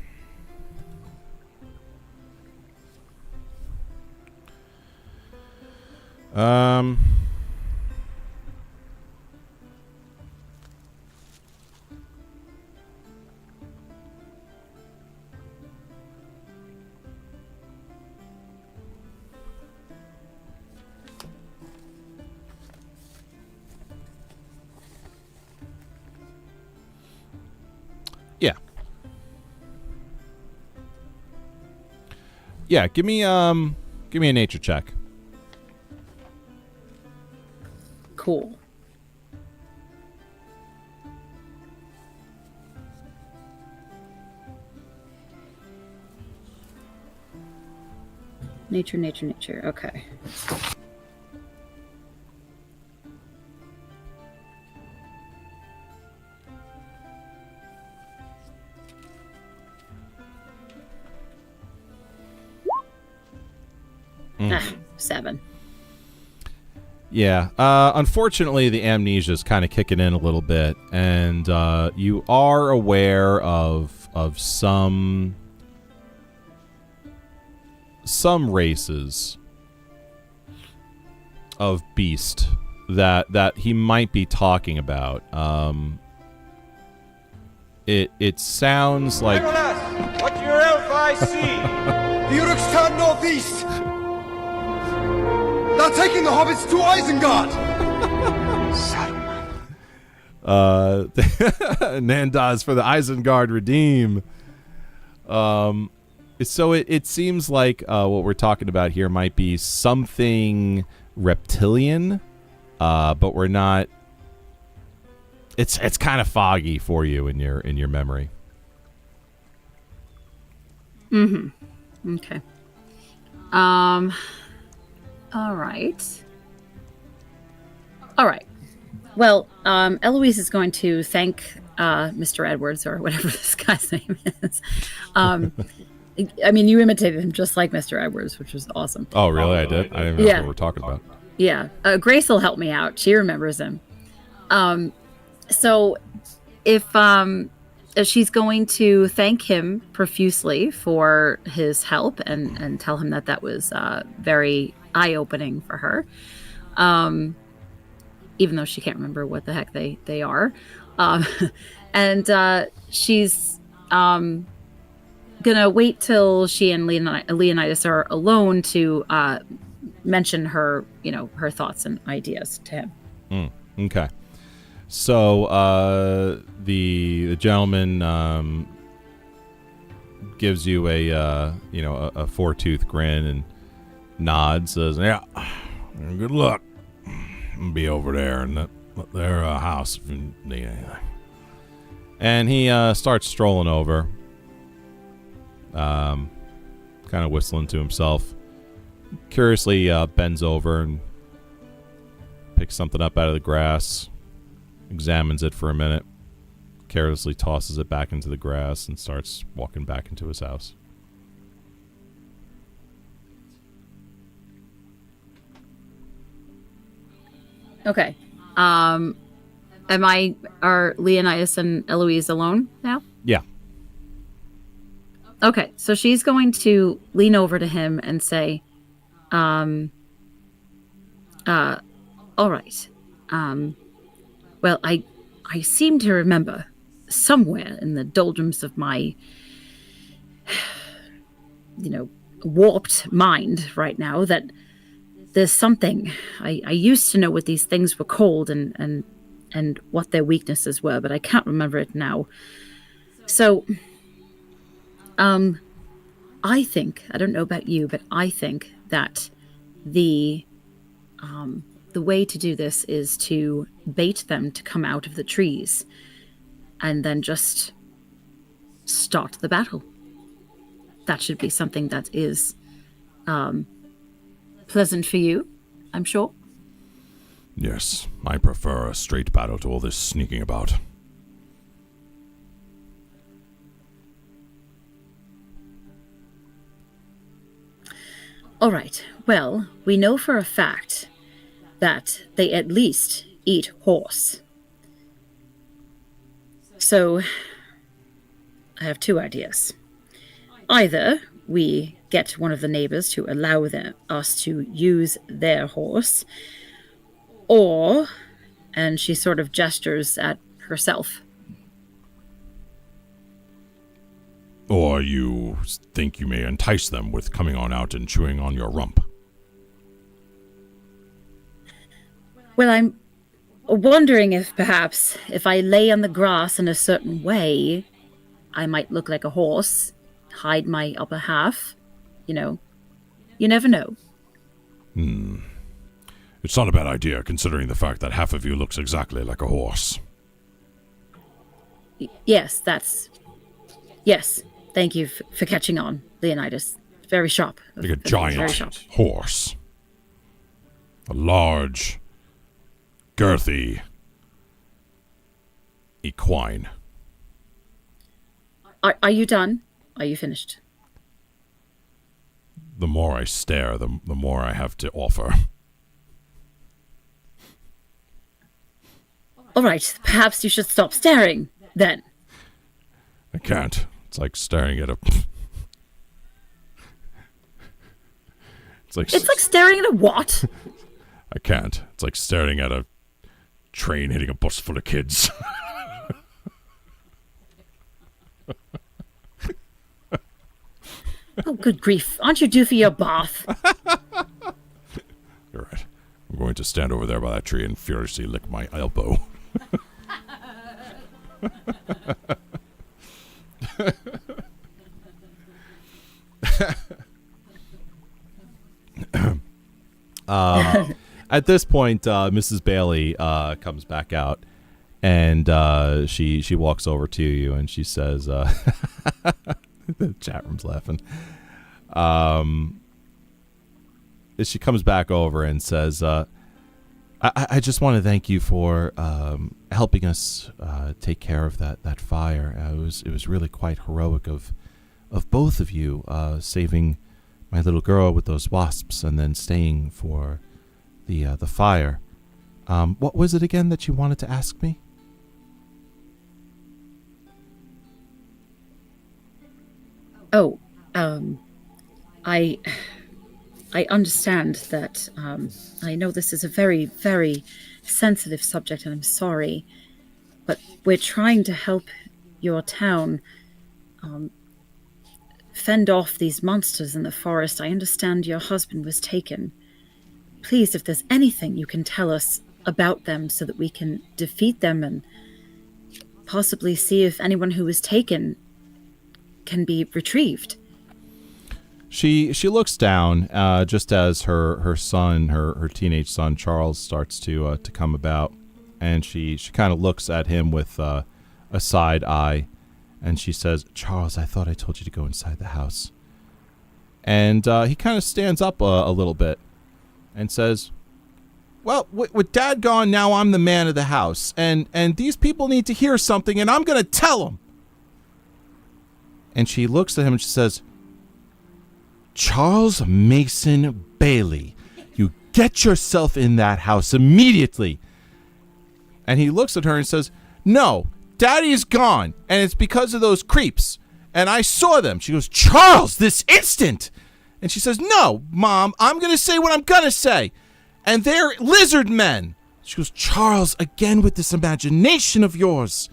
Yeah. Yeah, give me a nature check. Cool. Nature. Okay. Ah, 7. Yeah. Unfortunately, the amnesia is kind of kicking in a little bit, and you are aware of some races of beast that he might be talking about. It sounds like Legolas, what do your elf eyes see? The Uruks turn northeast! They're taking the hobbits to Isengard! Nandaz for the Isengard redeem. So it seems like what we're talking about here might be something reptilian, but we're not. It's kind of foggy for you in your memory. Okay. All right. All right. Well, Eloise is going to thank Mr. Edwards, or whatever this guy's name is. I mean, you imitated him just like Mr. Edwards, which was awesome. Oh, really? I did. I didn't even know what we're talking about. Yeah. Grace will help me out. She remembers him. So if she's going to thank him profusely for his help and tell him that was very eye-opening for her, even though she can't remember what the heck they are. And she's gonna wait till she and Leonidas are alone to mention her, her thoughts and ideas to him. Okay. So the gentleman gives you a four-tooth grin and nods, says, "Yeah, good luck. I'll be over there in their house if you need anything." And he starts strolling over, kind of whistling to himself. Curiously bends over and picks something up out of the grass, examines it for a minute, carelessly tosses it back into the grass, and starts walking back into his house. Okay. Are Leonidas and Eloise alone now? Yeah. Okay, so she's going to lean over to him and say, all right. Well, I seem to remember somewhere in the doldrums of my, warped mind right now that there's something. I used to know what these things were called and what their weaknesses were, but I can't remember it now. So, I think, I don't know about you, but I think that the way to do this is to bait them to come out of the trees and then just start the battle. That should be something that is pleasant for you, I'm sure. Yes, I prefer a straight battle to all this sneaking about. All right. Well, we know for a fact that they at least eat horse. So, I have two ideas. Either we get one of the neighbors to allow us to use their horse, or, and she sort of gestures at herself. Or you think you may entice them with coming on out and chewing on your rump. Well, I'm wondering if perhaps if I lay on the grass in a certain way, I might look like a horse, hide my upper half. You never know. It's not a bad idea, considering the fact that half of you looks exactly like a horse. Yes. Thank you for catching on, Leonidas. Very sharp. Like a Very sharp. giant horse. A large, girthy equine. Are you done? Are you finished? The more I stare, the more I have to offer. All right. Perhaps you should stop staring, then. I can't. It's like staring at a... It's like staring at a what? I can't. It's like staring at a train hitting a bus full of kids. Oh, good grief. Aren't you due for your bath? You're right. I'm going to stand over there by that tree and furiously lick my elbow. At this point, Mrs. Bailey comes back out, and she walks over to you, and she says, the chat room's laughing. She comes back over and says, I just want to thank you for helping us take care of that fire. It was really quite heroic of both of you, saving my little girl with those wasps and then staying for the fire. What was it again that you wanted to ask me? Oh, I understand that. I know this is a very, very sensitive subject, and I'm sorry, but we're trying to help your town fend off these monsters in the forest. I understand your husband was taken. Please, if there's anything you can tell us about them so that we can defeat them and possibly see if anyone who was taken can be retrieved. She looks down just as her son, her teenage son Charles, starts to come about, and she kind of looks at him with a side eye, and she says, "Charles, I thought I told you to go inside the house." And he kind of stands up a little bit and says, "Well, with Dad gone, now I'm the man of the house, and these people need to hear something, and I'm going to tell them." And she looks at him and she says, "Charles Mason Bailey, you get yourself in that house immediately." And he looks at her and says, "No, Daddy's gone, and it's because of those creeps. And I saw them." She goes, "Charles, this instant!" And she says, "No, Mom, I'm going to say what I'm going to say. And they're lizard men." She goes, "Charles, again with this imagination of yours."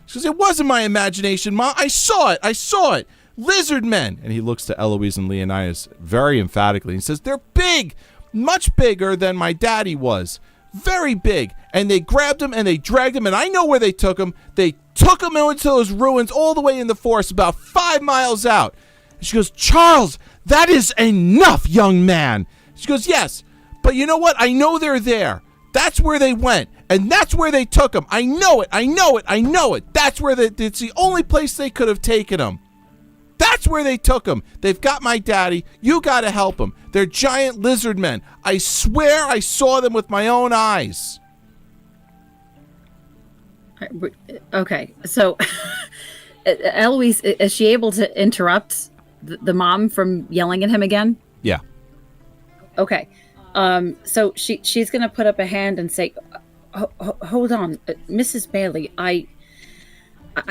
She goes, "It wasn't my imagination, Mom. I saw it. Lizard men." And he looks to Eloise and Leonidas very emphatically. He says, "They're big, much bigger than my daddy was. Very big. And they grabbed him and they dragged him, and I know where they took him. They took him into those ruins all the way in the forest, about 5 miles out." And she goes, "Charles, that is enough, young man." She goes, "Yes, but you know what? I know they're there. That's where they went, and that's where they took him. I know it. That's where it's the only place they could have taken him. That's where they took him. They've got my daddy. You got to help them. They're giant lizard men. I swear I saw them with my own eyes." Okay, so Eloise, is she able to interrupt the mom from yelling at him again? Yeah. Okay. So she's going to put up a hand and say, "Hold on, Mrs. Bailey, I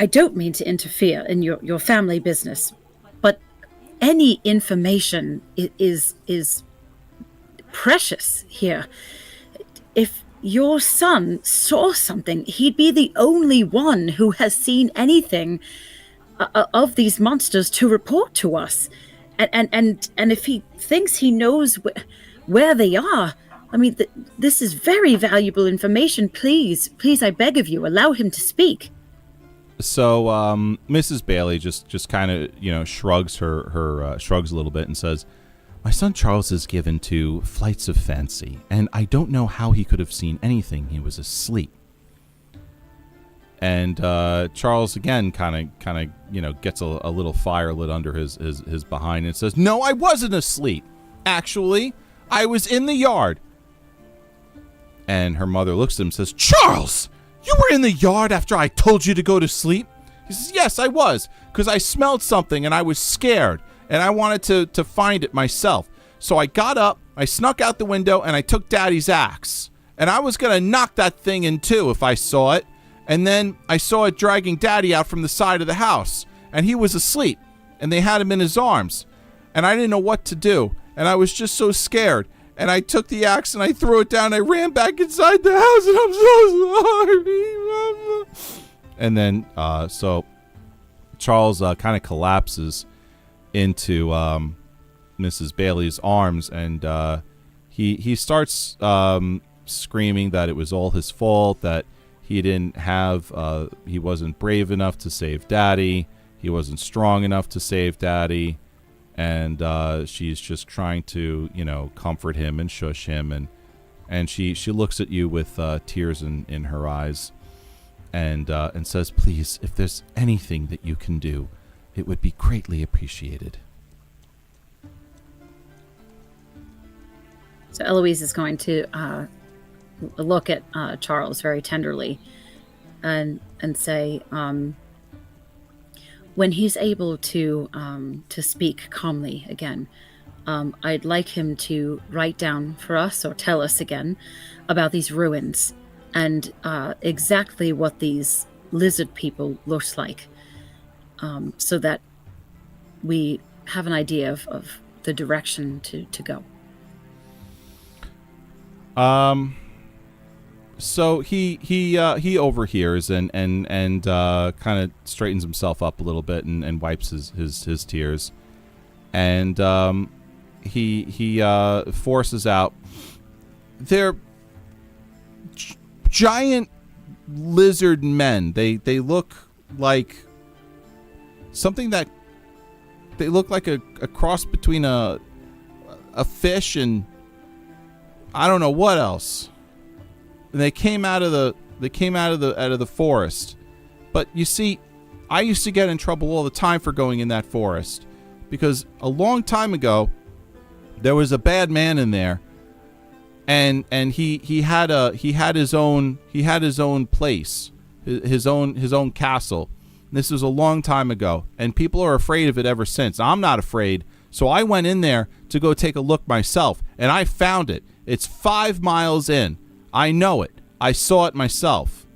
don't mean to interfere in your family business, but any information is precious here. If your son saw something, he'd be the only one who has seen anything of these monsters to report to us. And if he thinks he knows where they are, I mean, this is very valuable information. Please, I beg of you, allow him to speak." So Mrs. Bailey just kind of shrugs shrugs a little bit and says, "My son Charles is given to flights of fancy, and I don't know how he could have seen anything. He was asleep." And Charles again kind of gets a little fire lit under his behind and says, "No, I wasn't asleep. Actually, I was in the yard." And her mother looks at him and says, "Charles, you were in the yard after I told you to go to sleep?" He says, "Yes, I was, because I smelled something and I was scared and I wanted to find it myself. So I got up, I snuck out the window, and I took Daddy's axe. And I was going to knock that thing in two if I saw it. And then I saw it dragging Daddy out from the side of the house, and he was asleep, and they had him in his arms. And I didn't know what to do, and I was just so scared. And I took the axe and I threw it down. I ran back inside the house, and I'm so sorry, Mama." And then, so Charles kind of collapses into Mrs. Bailey's arms, and he starts screaming that it was all his fault, that he wasn't brave enough to save Daddy, he wasn't strong enough to save Daddy, and she's just trying to, comfort him and shush him, and she looks at you with tears in her eyes, and says, "Please, if there's anything that you can do, it would be greatly appreciated." So Eloise is going to look at Charles very tenderly and say, when he's able to speak calmly again, I'd like him to write down for us or tell us again about these ruins and exactly what these lizard people looked like, so that we have an idea of the direction to go. So he overhears and kind of straightens himself up a little bit and wipes his tears, and he forces out, they're giant lizard men. They look like something that they look like a cross between a fish and I don't know what else. And they came out of the forest. But you see, I used to get in trouble all the time for going in that forest, because a long time ago there was a bad man in there, and he had his own place, his own castle. This was a long time ago, and people are afraid of it ever since. I'm not afraid, so I went in there to go take a look myself, and I found it. It's 5 miles in. I know it. I saw it myself.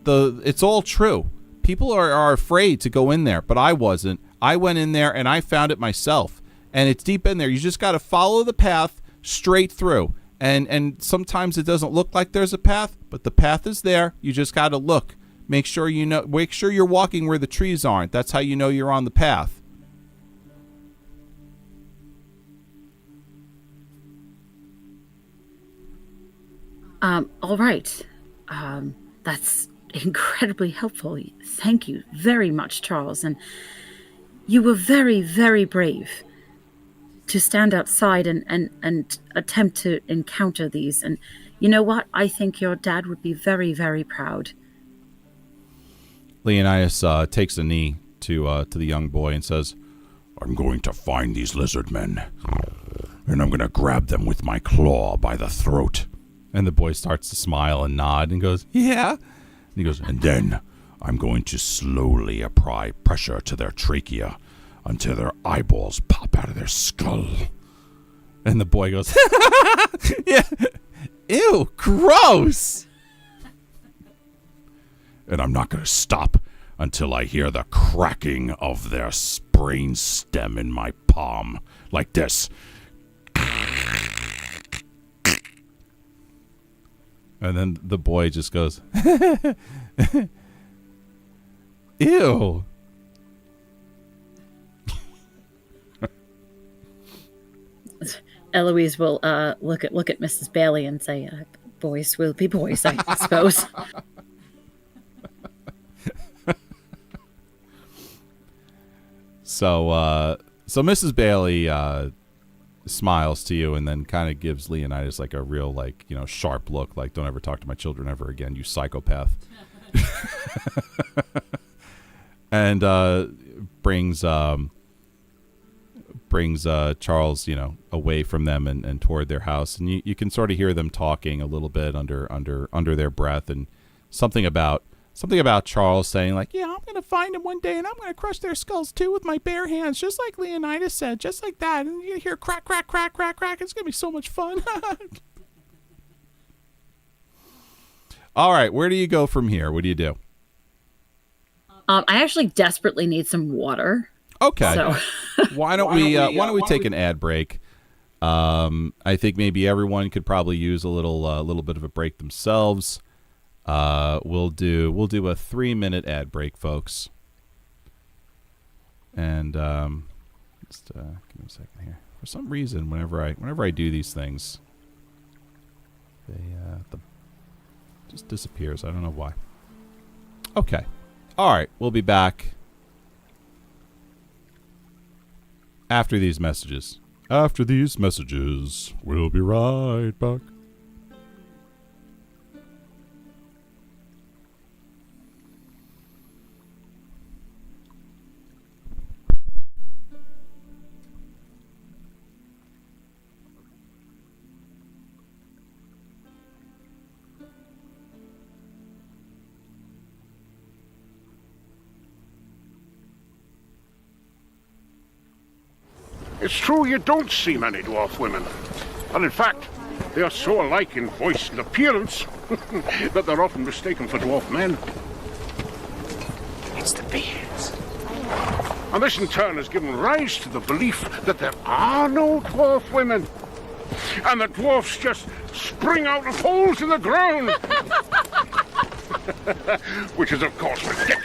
It's all true. People are afraid to go in there, but I wasn't. I went in there and I found it myself. And it's deep in there. You just got to follow the path straight through. And sometimes it doesn't look like there's a path, but the path is there. You just got to look. Make sure you're walking where the trees aren't. That's how you know you're on the path. All right. That's incredibly helpful. Thank you very much, Charles. And you were very, very brave to stand outside and attempt to encounter these. And you know what? I think your dad would be very, very proud. Leonidas takes a knee to the young boy and says, "I'm going to find these lizard men, and I'm going to grab them with my claw by the throat." And the boy starts to smile and nod and goes, "Yeah." And he goes, "And then I'm going to slowly apply pressure to their trachea until their eyeballs pop out of their skull." And the boy goes, "Yeah, ew, gross." "And I'm not going to stop until I hear the cracking of their brain stem in my palm, like this." And then the boy just goes, "Ew." Eloise will look at Mrs. Bailey and say, "Boys will be boys, I suppose." So Mrs. Bailey smiles to you and then kind of gives Leonidas like a real sharp look, like, "Don't ever talk to my children ever again, you psychopath." And brings Charles away from them and toward their house, and you can sort of hear them talking a little bit under their breath, and something about Charles saying, like, "Yeah, I'm going to find them one day and I'm going to crush their skulls too with my bare hands, just like Leonidas said, just like that. And you hear crack, crack, crack, crack, crack. It's going to be so much fun." All right, where do you go from here? What do you do? I actually desperately need some water. Okay. So. Why don't we take an ad break? I think maybe everyone could probably use a little bit of a break themselves. We'll do a 3-minute ad break, folks. And just give me a second here. For some reason, whenever I do these things, they just disappears. I don't know why. Okay. All right. We'll be back after these messages. After these messages, we'll be right back. It's true you don't see many dwarf women. And in fact, they are so alike in voice and appearance that they're often mistaken for dwarf men. It's the beards. And this in turn has given rise to the belief that there are no dwarf women. And that dwarfs just spring out of holes in the ground. Which is, of course, ridiculous.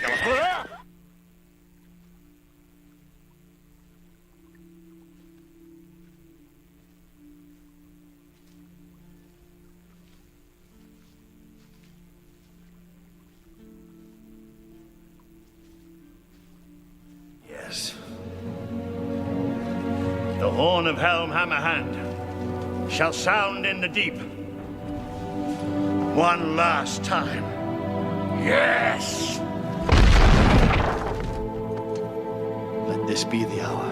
Yes. The horn of Helm Hammerhand shall sound in the deep. One last time. Yes! Let this be the hour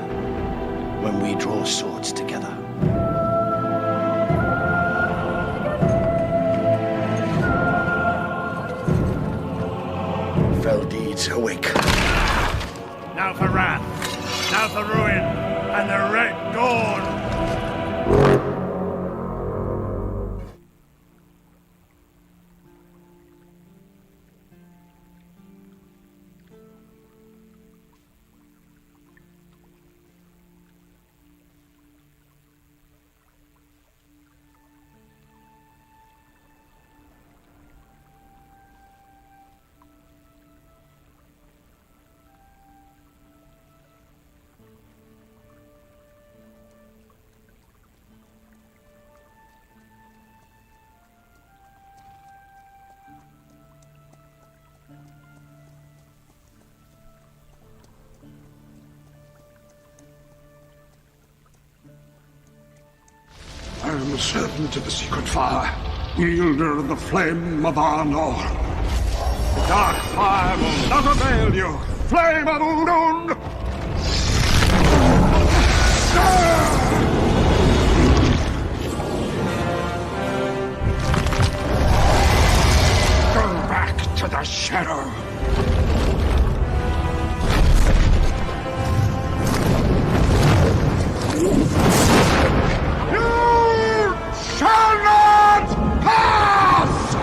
when we draw swords together. Fell deeds awake. Now for wrath, now for ruin, and the Red Dawn! I am the servant of the secret fire, wielder of the flame of Arnor. The dark fire will not avail you, flame of Udun! Go back to the shadow. Shall not pass!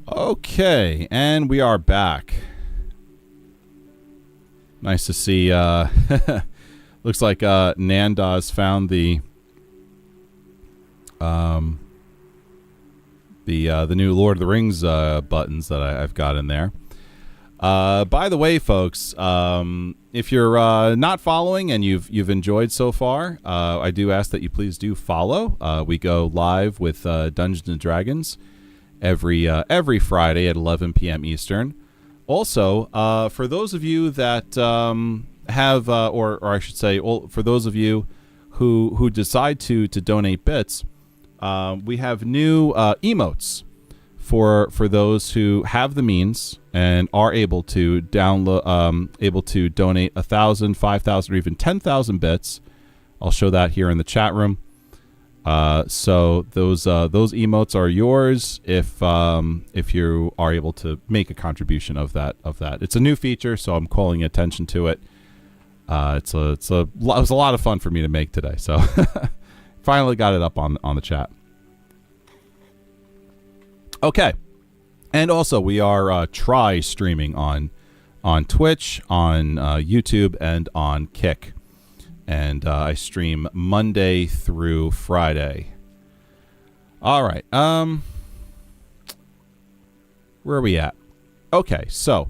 Okay, and we are back. Nice to see. Looks like Nanda's found the new Lord of the Rings buttons that I've got in there. By the way, folks, if you're not following and you've enjoyed so far, I do ask that you please do follow. We go live with Dungeons and Dragons every Friday at 11 p.m. Eastern. Also, for those of you that have, or I should say, for those of you who decide to donate bits, we have new emotes for those who have the means and are able to download, able to donate 1,000, 5,000, or even 10,000 bits. I'll show that here in the chat room. So those emotes are yours if you are able to make a contribution of that. It's a new feature, so I'm calling attention to it. It was a lot of fun for me to make today. So finally got it up on the chat. Okay, and also we are try streaming on Twitch, on YouTube, and on Kick. And I stream Monday through Friday. All right. Where are we at? Okay, so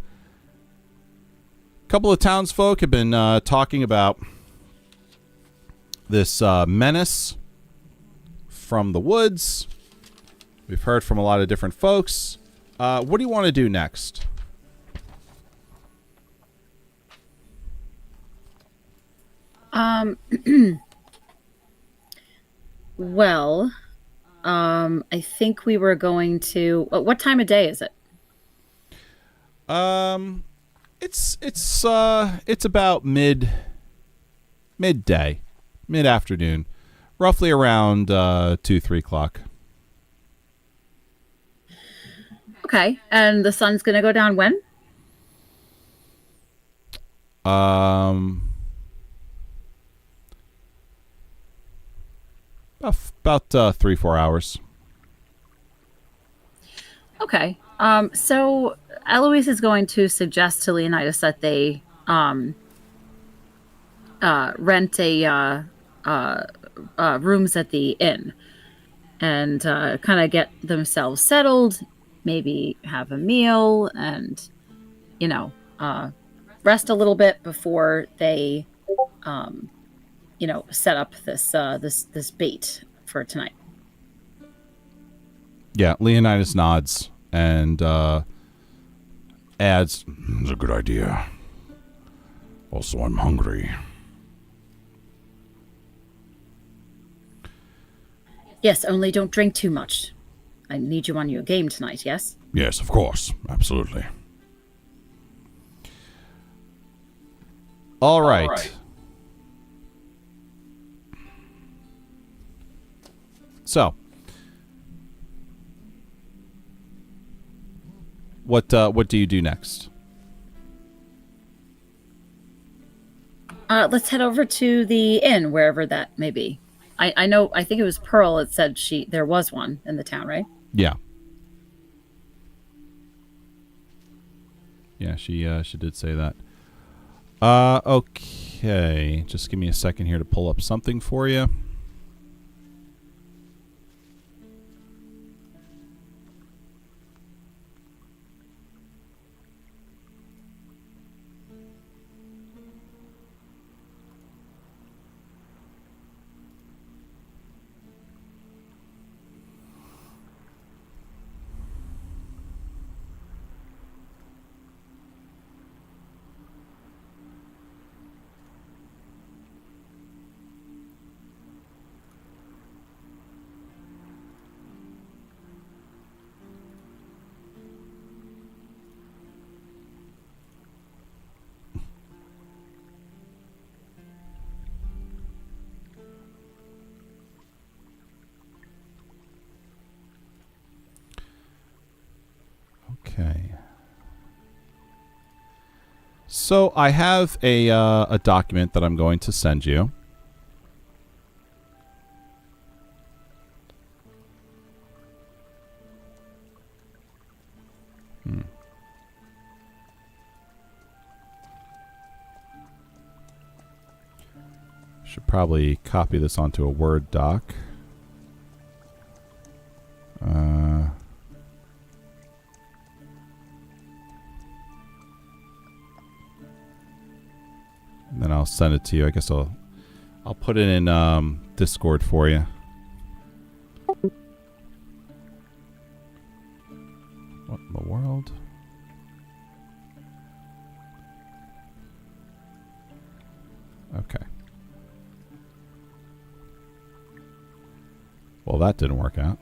a couple of townsfolk have been talking about this menace from the woods. We've heard from a lot of different folks. What do you want to do next? Well, I think we were going to. What time of day is it? It's about midday, mid-afternoon, roughly around 2-3 o'clock. Okay, and the sun's gonna go down when? About 3-4 hours. Okay. So Eloise is going to suggest to Leonidas that they rent a rooms at the inn and kind of get themselves settled, maybe have a meal, and rest a little bit before they set up this bait for tonight. Yeah, Leonidas nods and adds, It's a good idea. Also, I'm hungry. Yes, only don't drink too much. I need you on your game tonight, yes? Yes, of course. Absolutely. All right. So, what do you do next? Let's head over to the inn, wherever that may be. I know. I think it was Pearl that said there was one in the town, right? Yeah. Yeah, she did say that. Okay. Just give me a second here to pull up something for you. Okay. So I have a document that I'm going to send you. Should probably copy this onto a Word doc. Then I'll send it to you. I guess I'll put it in Discord for you. What in the world? Okay. Well, that didn't work out.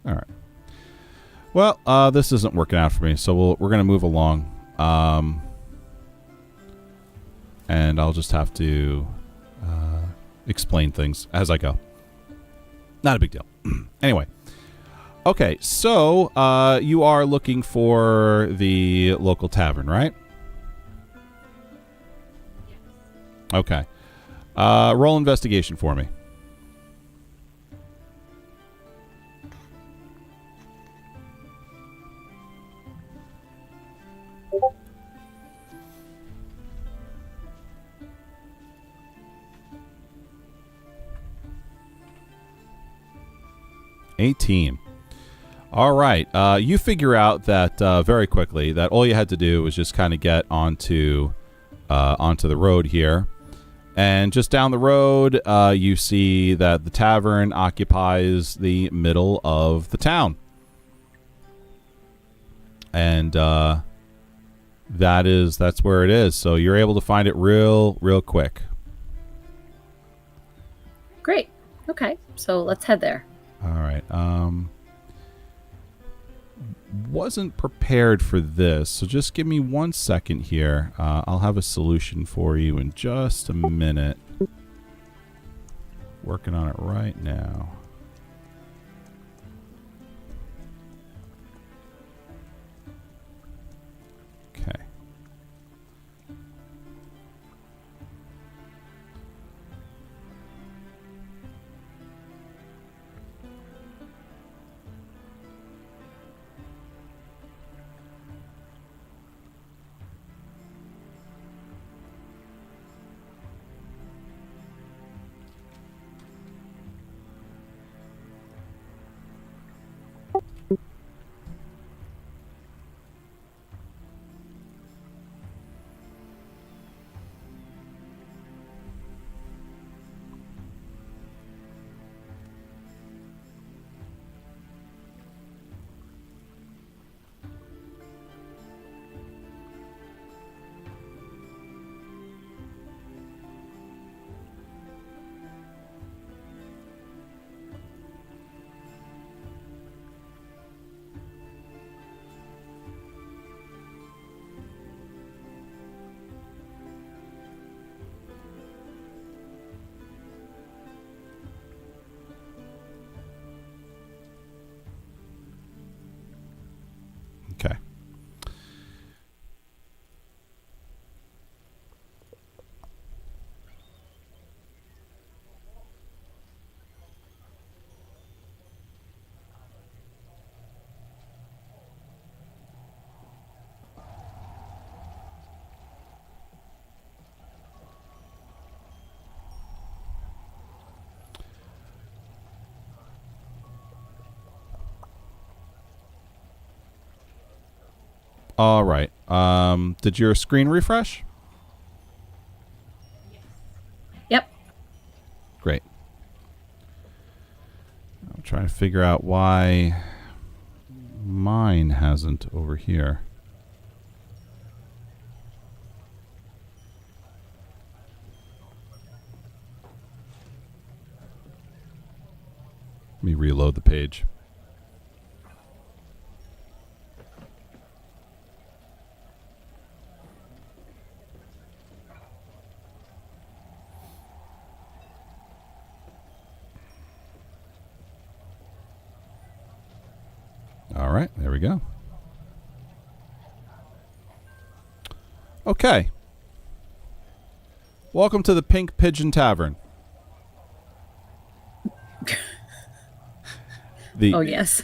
All right. Well, this isn't working out for me, so we're going to move along. And I'll just have to explain things as I go. Not a big deal. Anyway. Okay, so you are looking for the local tavern, right? Okay. Roll investigation for me. All right. You figure out that very quickly that all you had to do was just kind of get onto the road here. And just down the road, you see that the tavern occupies the middle of the town. And that's where it is. So you're able to find it real quick. Great. Okay, so let's head there. All right. Wasn't prepared for this, so just give me 1 second here. I'll have a solution for you in just a minute. Working on it right now. Okay. Okay. All right. Did your screen refresh? Yep. Great. I'm trying to figure out why mine hasn't over here. Let me reload the page. All right, there we go. Okay. Welcome to the Pink Pigeon Tavern. Oh, yes.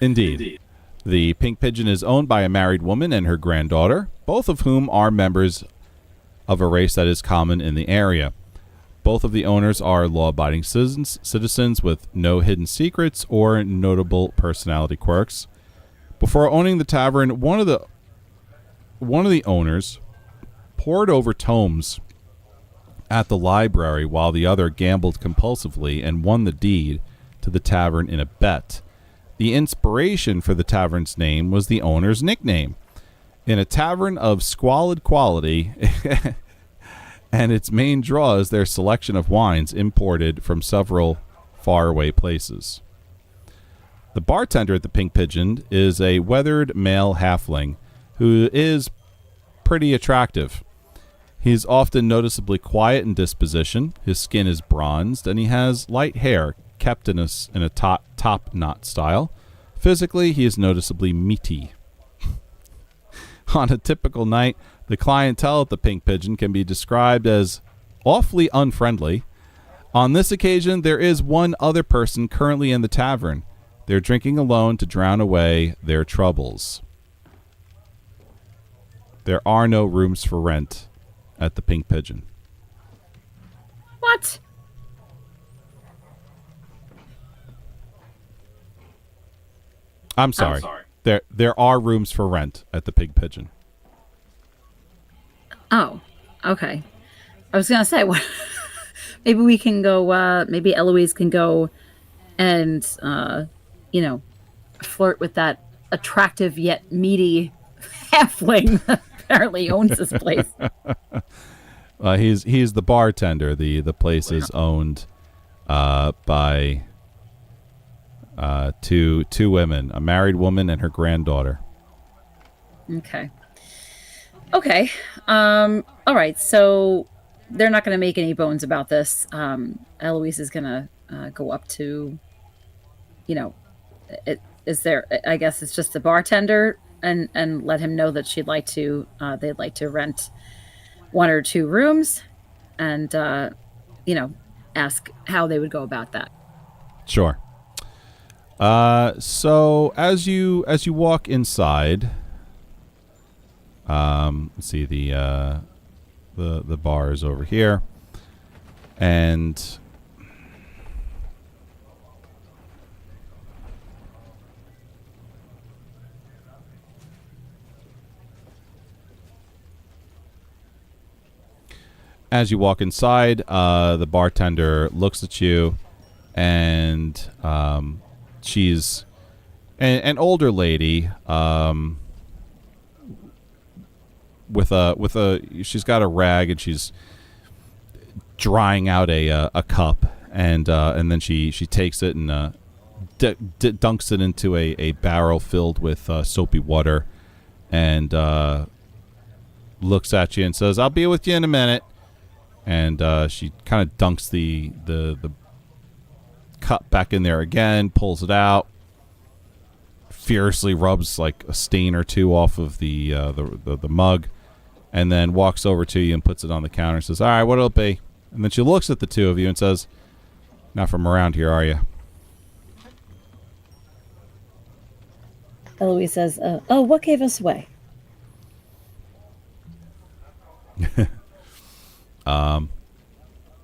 Indeed. The Pink Pigeon is owned by a married woman and her granddaughter, both of whom are members of a race that is common in the area. Both of the owners are law-abiding citizens with no hidden secrets or notable personality quirks. Before owning the tavern, one of the owners pored over tomes at the library while the other gambled compulsively and won the deed to the tavern in a bet. The inspiration for the tavern's name was the owner's nickname. In a tavern of squalid quality, and its main draw is their selection of wines imported from several faraway places. The bartender at the Pink Pigeon is a weathered male halfling who is pretty attractive. He's often noticeably quiet in disposition, his skin is bronzed, and he has light hair kept in a top knot style. Physically, he is noticeably meaty. On a typical night, the clientele at the Pink Pigeon can be described as awfully unfriendly. On this occasion, there is one other person currently in the tavern. They're drinking alone to drown away their troubles. There are no rooms for rent at the Pink Pigeon. What? I'm sorry. There are rooms for rent at the Pink Pigeon. Oh, okay. I was gonna say, what? Maybe we can go. Maybe Eloise can go, and flirt with that attractive yet meaty halfling that apparently owns this place. He's the bartender. The place is owned by two women, a married woman and her granddaughter. Okay. All right. So they're not going to make any bones about this. Eloise is going to go up to, I guess it's just the bartender and let him know that they'd like to rent one or two rooms and, ask how they would go about that. Sure. So as you walk inside, let's see, the bar is over here, and as you walk inside, the bartender looks at you, and she's an older lady, she's got a rag and she's drying out a cup, and then she takes it and dunks it into a barrel filled with soapy water, and looks at you and says, "I'll be with you in a minute." And she kind of dunks the cup back in there again, pulls it out, fiercely rubs like a stain or two off of the mug, and then walks over to you and puts it on the counter and says, "All right, what'll it be?" And then she looks at the two of you and says, "Not from around here, are you?" Eloise says, "Oh, what gave us away?"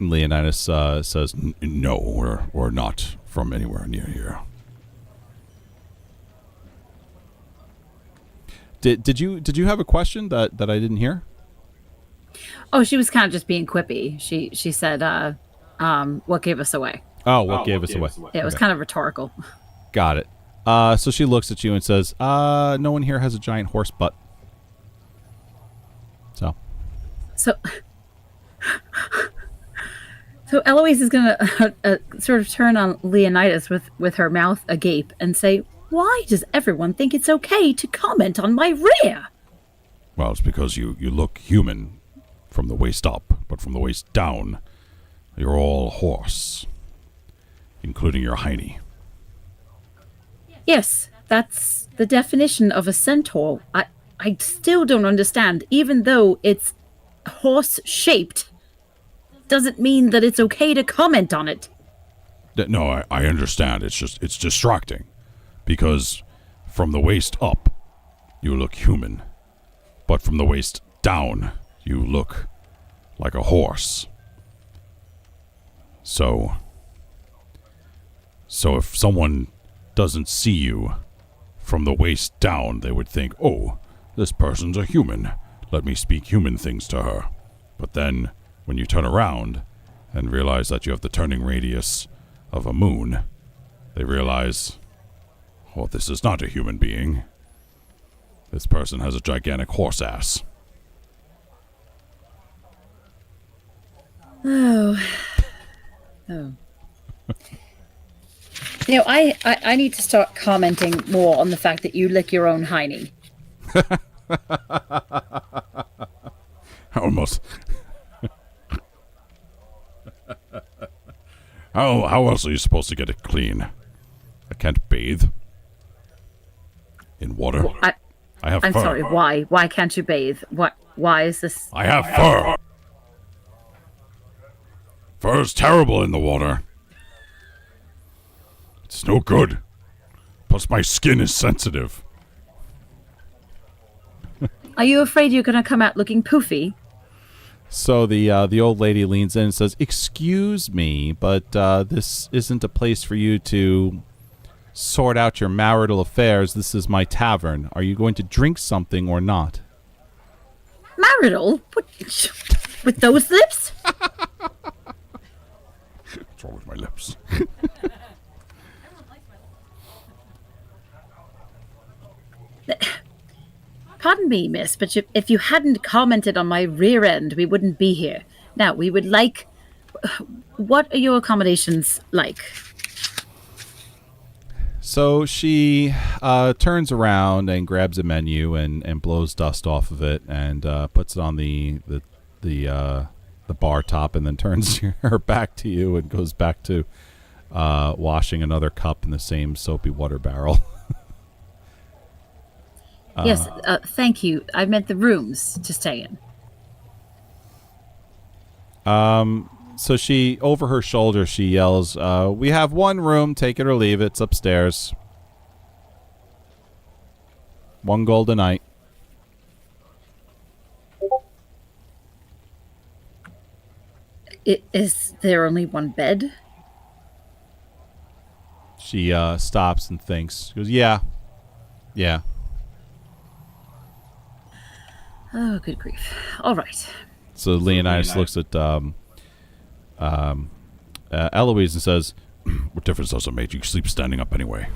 Leonidas says, No, we're not from anywhere near here. Did you have a question that I didn't hear? Oh, she was kind of just being quippy. She said, what gave us away. Oh, what gave us away? Yeah, it was Okay. kind of rhetorical. Got it. So she looks at you and says, no one here has a giant horse butt. So, So Eloise is going to sort of turn on Leonidas with her mouth agape and say, "Why does everyone think it's okay to comment on my rear?" Well, it's because you look human from the waist up, but from the waist down, you're all horse, including your hiney. Yes, that's the definition of a centaur. I still don't understand. Even though it's horse-shaped, doesn't mean that it's okay to comment on it. No, I understand. It's distracting. Because from the waist up, you look human. But from the waist down, you look like a horse. So if someone doesn't see you from the waist down, they would think, oh, this person's a human. Let me speak human things to her. But then, when you turn around and realize that you have the turning radius of a moon, they realize, oh, this is not a human being. This person has a gigantic horse ass. Oh. I need to start commenting more on the fact that you lick your own hiney. Almost. How else are you supposed to get it clean? I can't bathe in water. I have I'm fur. sorry, why? Why can't you bathe? Why is this? I have fur. Fur's terrible in the water. It's no good. Plus my skin is sensitive. Are you afraid you're going to come out looking poofy? So the old lady leans in and says, "Excuse me, but this isn't a place for you to sort out your marital affairs. This is my tavern. Are you going to drink something or not?" Marital? With those lips? What's wrong with my lips? Pardon me, miss, but if you hadn't commented on my rear end, we wouldn't be here. Now, we would like... What are your accommodations like? So she turns around and grabs a menu and blows dust off of it and puts it on the bar top and then turns her back to you and goes back to washing another cup in the same soapy water barrel. Yes, thank you. I meant the rooms to stay in. So she, over her shoulder, she yells, "We have one room, take it or leave it. It's upstairs. 1 gold a night." Is there only one bed? She stops and thinks. She goes, "Yeah. Yeah." Oh, good grief. All right. So Leonidas looks at Eloise and says, What difference does it make? You sleep standing up anyway.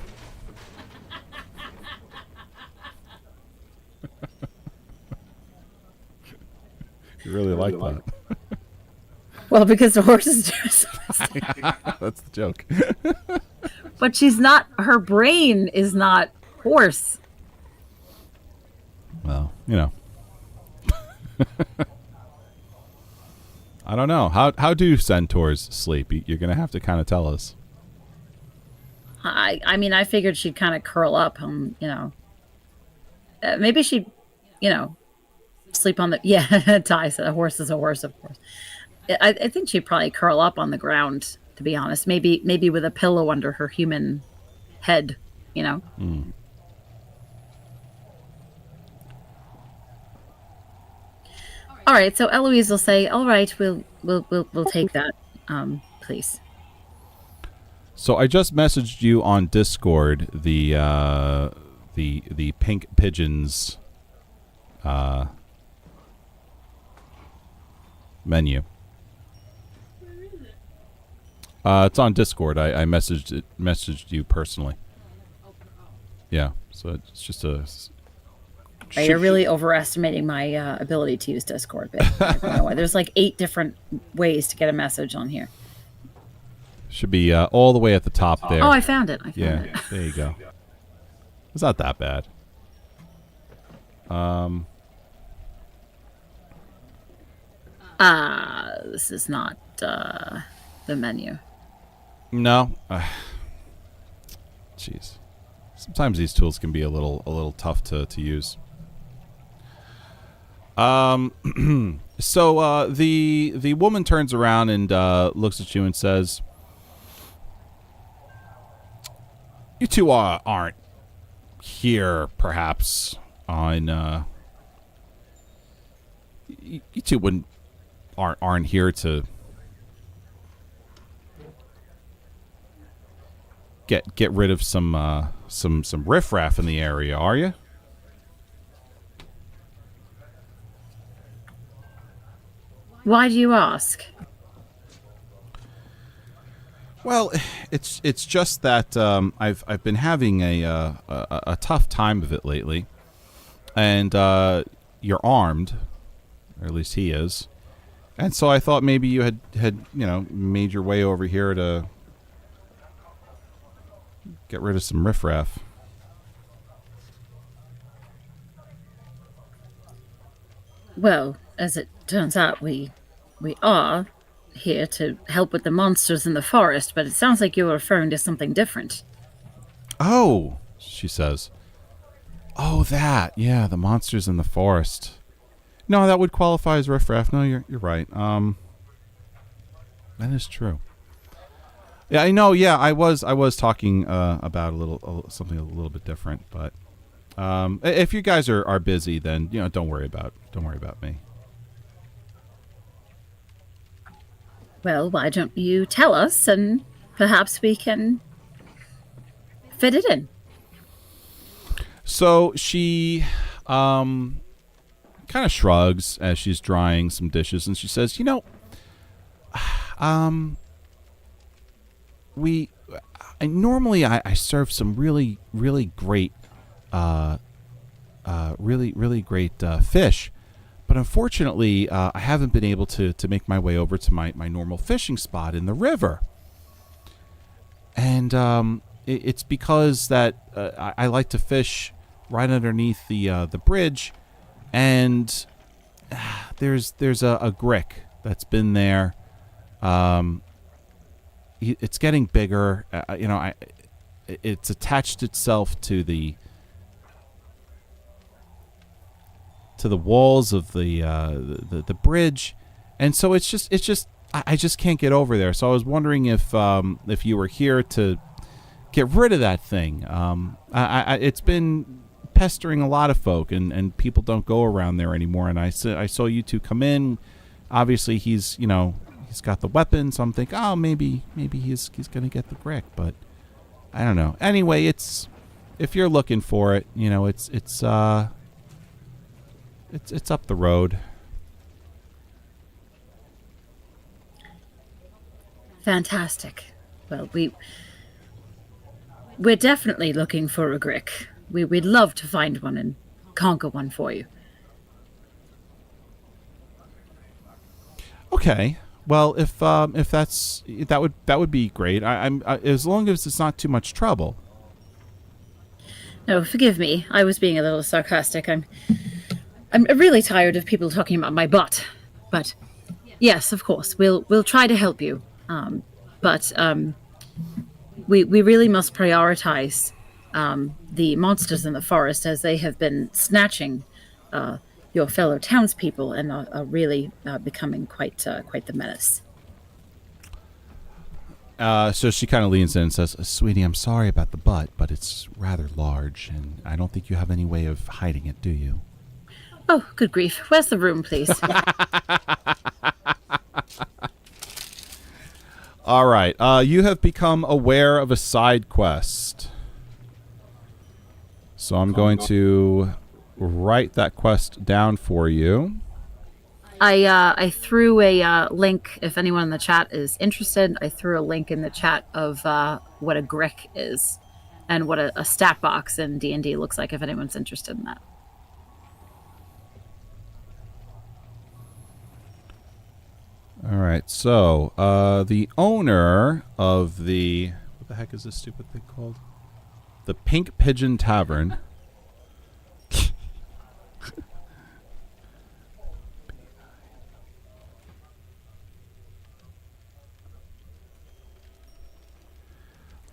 "You really like that." Well, because the horses do. That's the joke. But she's not, her brain is not horse. Well, you know. I don't know. How do centaurs sleep? You're going to have to kind of tell us. I mean, I figured she'd kind of curl up, maybe she'd, sleep on the, yeah, Ty said a horse is a horse, of course. I think she'd probably curl up on the ground, to be honest. Maybe with a pillow under her human head, Mm. All right, so Eloise will say, "All right, we'll take that, please." So I just messaged you on Discord the pink pigeons menu. It's on Discord. I messaged you personally. Yeah, so it's just a. You're really overestimating my ability to use Discord. But I don't know why. There's like 8 different ways to get a message on here. Should be all the way at the top there. Oh, I found it. Yeah, there you go. It's not that bad. This is not the menu. No. Jeez. Sometimes these tools can be a little tough to use. So the woman turns around and looks at you and says, "You two aren't here, perhaps, on you two aren't here to get rid of some riffraff in the area, are you?" Why do you ask? Well, it's just that I've been having a tough time of it lately, and you're armed, or at least he is, and so I thought maybe you had made your way over here to get rid of some riffraff. Well, as it turns out, we are here to help with the monsters in the forest, but it sounds like you're referring to something different. Oh, she says. Oh, that. Yeah, the monsters in the forest. No, that would qualify as riffraff. No, you're right. That is true. Yeah, I know. Yeah, I was talking about something a little bit different, but if you guys are busy, then don't worry about me. Well, why don't you tell us, and perhaps we can fit it in. So she kind of shrugs as she's drying some dishes, and she says, normally I serve some really great really great fish, but unfortunately I haven't been able to make my way over to my normal fishing spot in the river, and it's because that I like to fish right underneath the bridge, and there's a grick that's been there. It's getting bigger. It's attached itself to the walls of the bridge, and so it's just I just can't get over there. So I was wondering if you were here to get rid of that thing. It's been pestering a lot of folk, and people don't go around there anymore. And I saw you two come in. Obviously, he's got the weapon, so I'm thinking, oh, maybe he's gonna get the brick, but I don't know. Anyway, if you're looking for it, it's up the road. Fantastic. Well, we're definitely looking for a grick. We'd love to find one and conquer one for you. Okay. Well, if that would be great. I'm as long as it's not too much trouble. No, forgive me. I was being a little sarcastic. I'm really tired of people talking about my butt. But yes, of course, we'll try to help you. But we really must prioritize the monsters in the forest, as they have been snatching your fellow townspeople and are really becoming quite the menace. So she kind of leans in and says, "Sweetie, I'm sorry about the butt, but it's rather large, and I don't think you have any way of hiding it, do you?" Oh, good grief. Where's the room, please? All right. You have become aware of a side quest. So I'm going to write that quest down for you. I threw a link, if anyone in the chat is interested, I threw a link in the chat of what a Grick is and what a stat box in D&D looks like, if anyone's interested in that. All right, so the owner of the... What the heck is this stupid thing called? The Pink Pigeon Tavern.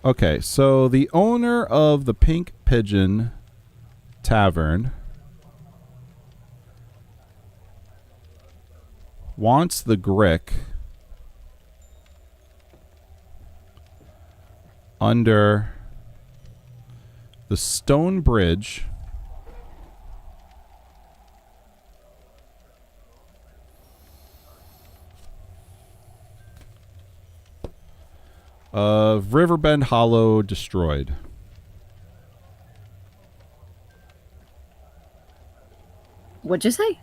Okay, so the owner of the Pink Pigeon Tavern wants the Grick under the stone bridge of Riverbend Hollow destroyed. What'd you say?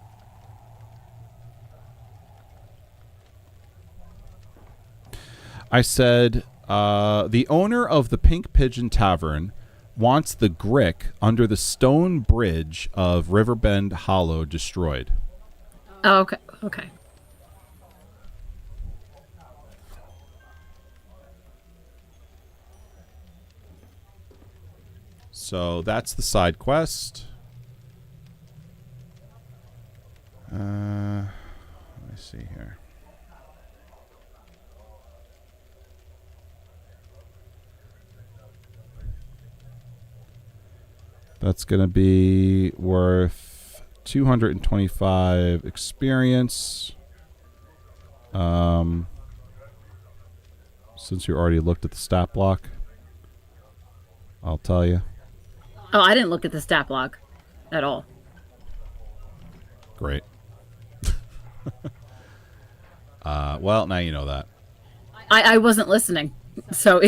I said, the owner of the Pink Pigeon Tavern wants the Grick under the stone bridge of Riverbend Hollow destroyed. Oh, okay. Okay. So that's the side quest. Let me see here. That's going to be worth 225 experience. Since you already looked at the stat block, I'll tell you. Oh, I didn't look at the stat block at all. Great. Well, now you know that. I wasn't listening, so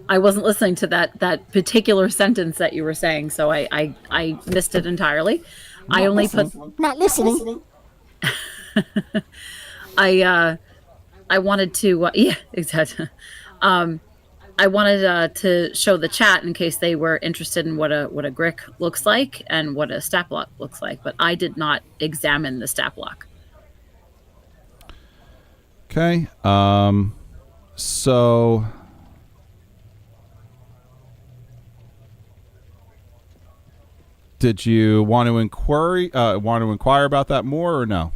I wasn't listening to that particular sentence that you were saying, so I missed it entirely. I only put Not listening. I wanted to yeah, exactly. I wanted to show the chat in case they were interested in what a Grick looks like and what a stat block looks like, but I did not examine the stat block. Okay. So did you want to inquire about that more or no?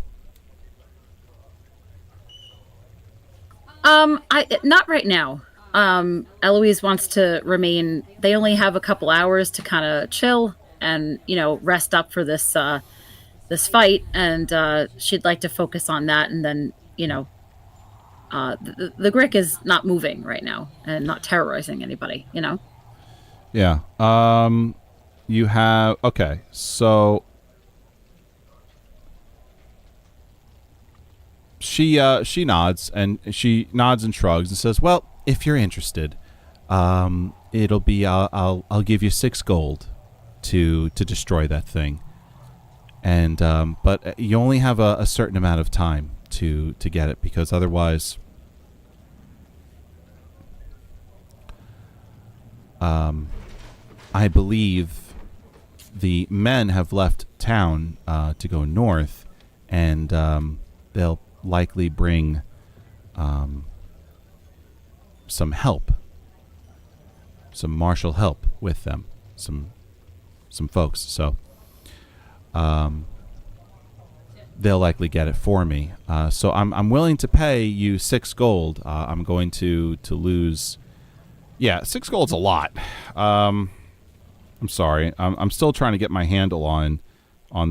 Not right now. Eloise wants to remain. They only have a couple hours to kind of chill and, rest up for this fight, and she'd like to focus on that. And then, the Grick is not moving right now and not terrorizing anybody. Yeah. You have okay. So she nods and shrugs and says, "Well, if you're interested, it'll be I'll give you 6 gold to destroy that thing, and but you only have a certain amount of time to get it, because otherwise, I believe the men have left town to go north, and they'll likely bring some help, some martial help with them, some folks. So they'll likely get it for me. So I'm willing to pay you 6 gold. I'm going to lose. Yeah, 6 gold's a lot. I'm sorry. I'm still trying to get my handle on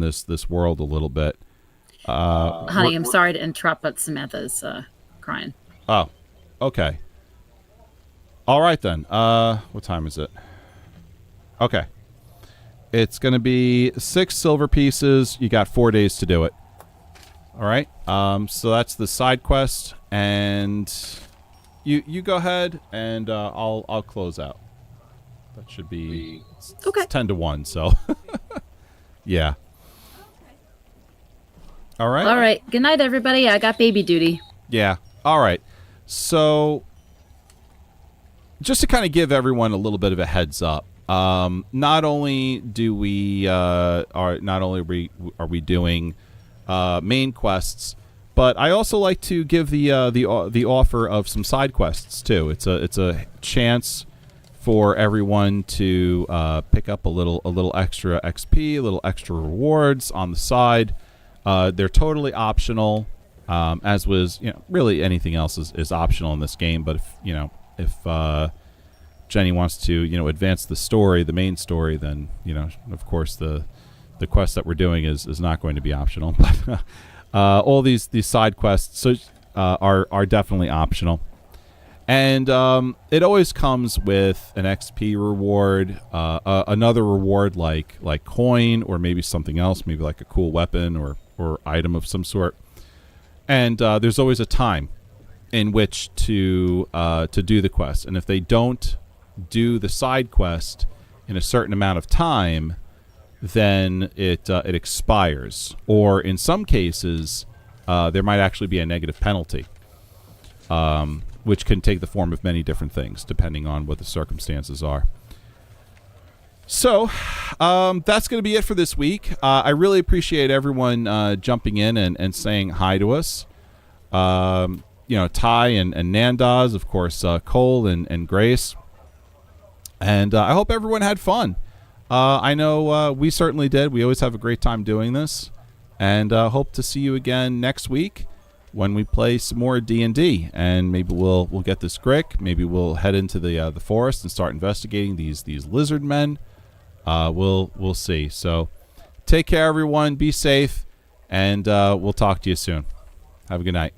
this world a little bit. Honey, I'm sorry to interrupt, but Samantha's crying. Oh, okay. All right then. What time is it? Okay. It's going to be 6 silver pieces. You got 4 days to do it. All right. So that's the side quest, and you go ahead, and I'll close out. That should be it's 10 to 1. So yeah. All right. All right. Good night, everybody. I got baby duty. Yeah. All right. So, just to kind of give everyone a little bit of a heads up, not only do we are we doing main quests, but I also like to give the offer of some side quests too. It's a chance for everyone to pick up a little extra XP, a little extra rewards on the side. They're totally optional, as was really anything else is optional in this game. But if Jenny wants to advance the story, the main story, then of course the quest that we're doing is not going to be optional. But all these side quests are definitely optional. And it always comes with an XP reward, another reward like coin, or maybe something else, maybe like a cool weapon or item of some sort. And there's always a time in which to do the quest. And if they don't do the side quest in a certain amount of time, then it expires. Or in some cases, there might actually be a negative penalty. Which can take the form of many different things, depending on what the circumstances are. So, that's going to be it for this week. I really appreciate everyone jumping in and saying hi to us. Ty and Nandaz, of course, Cole and Grace. And I hope everyone had fun. I know we certainly did. We always have a great time doing this. And hope to see you again next week when we play some more D&D, and maybe we'll get this Grick. Maybe we'll head into the forest and start investigating these lizard men. We'll see. So take care, everyone. Be safe, and we'll talk to you soon. Have a good night.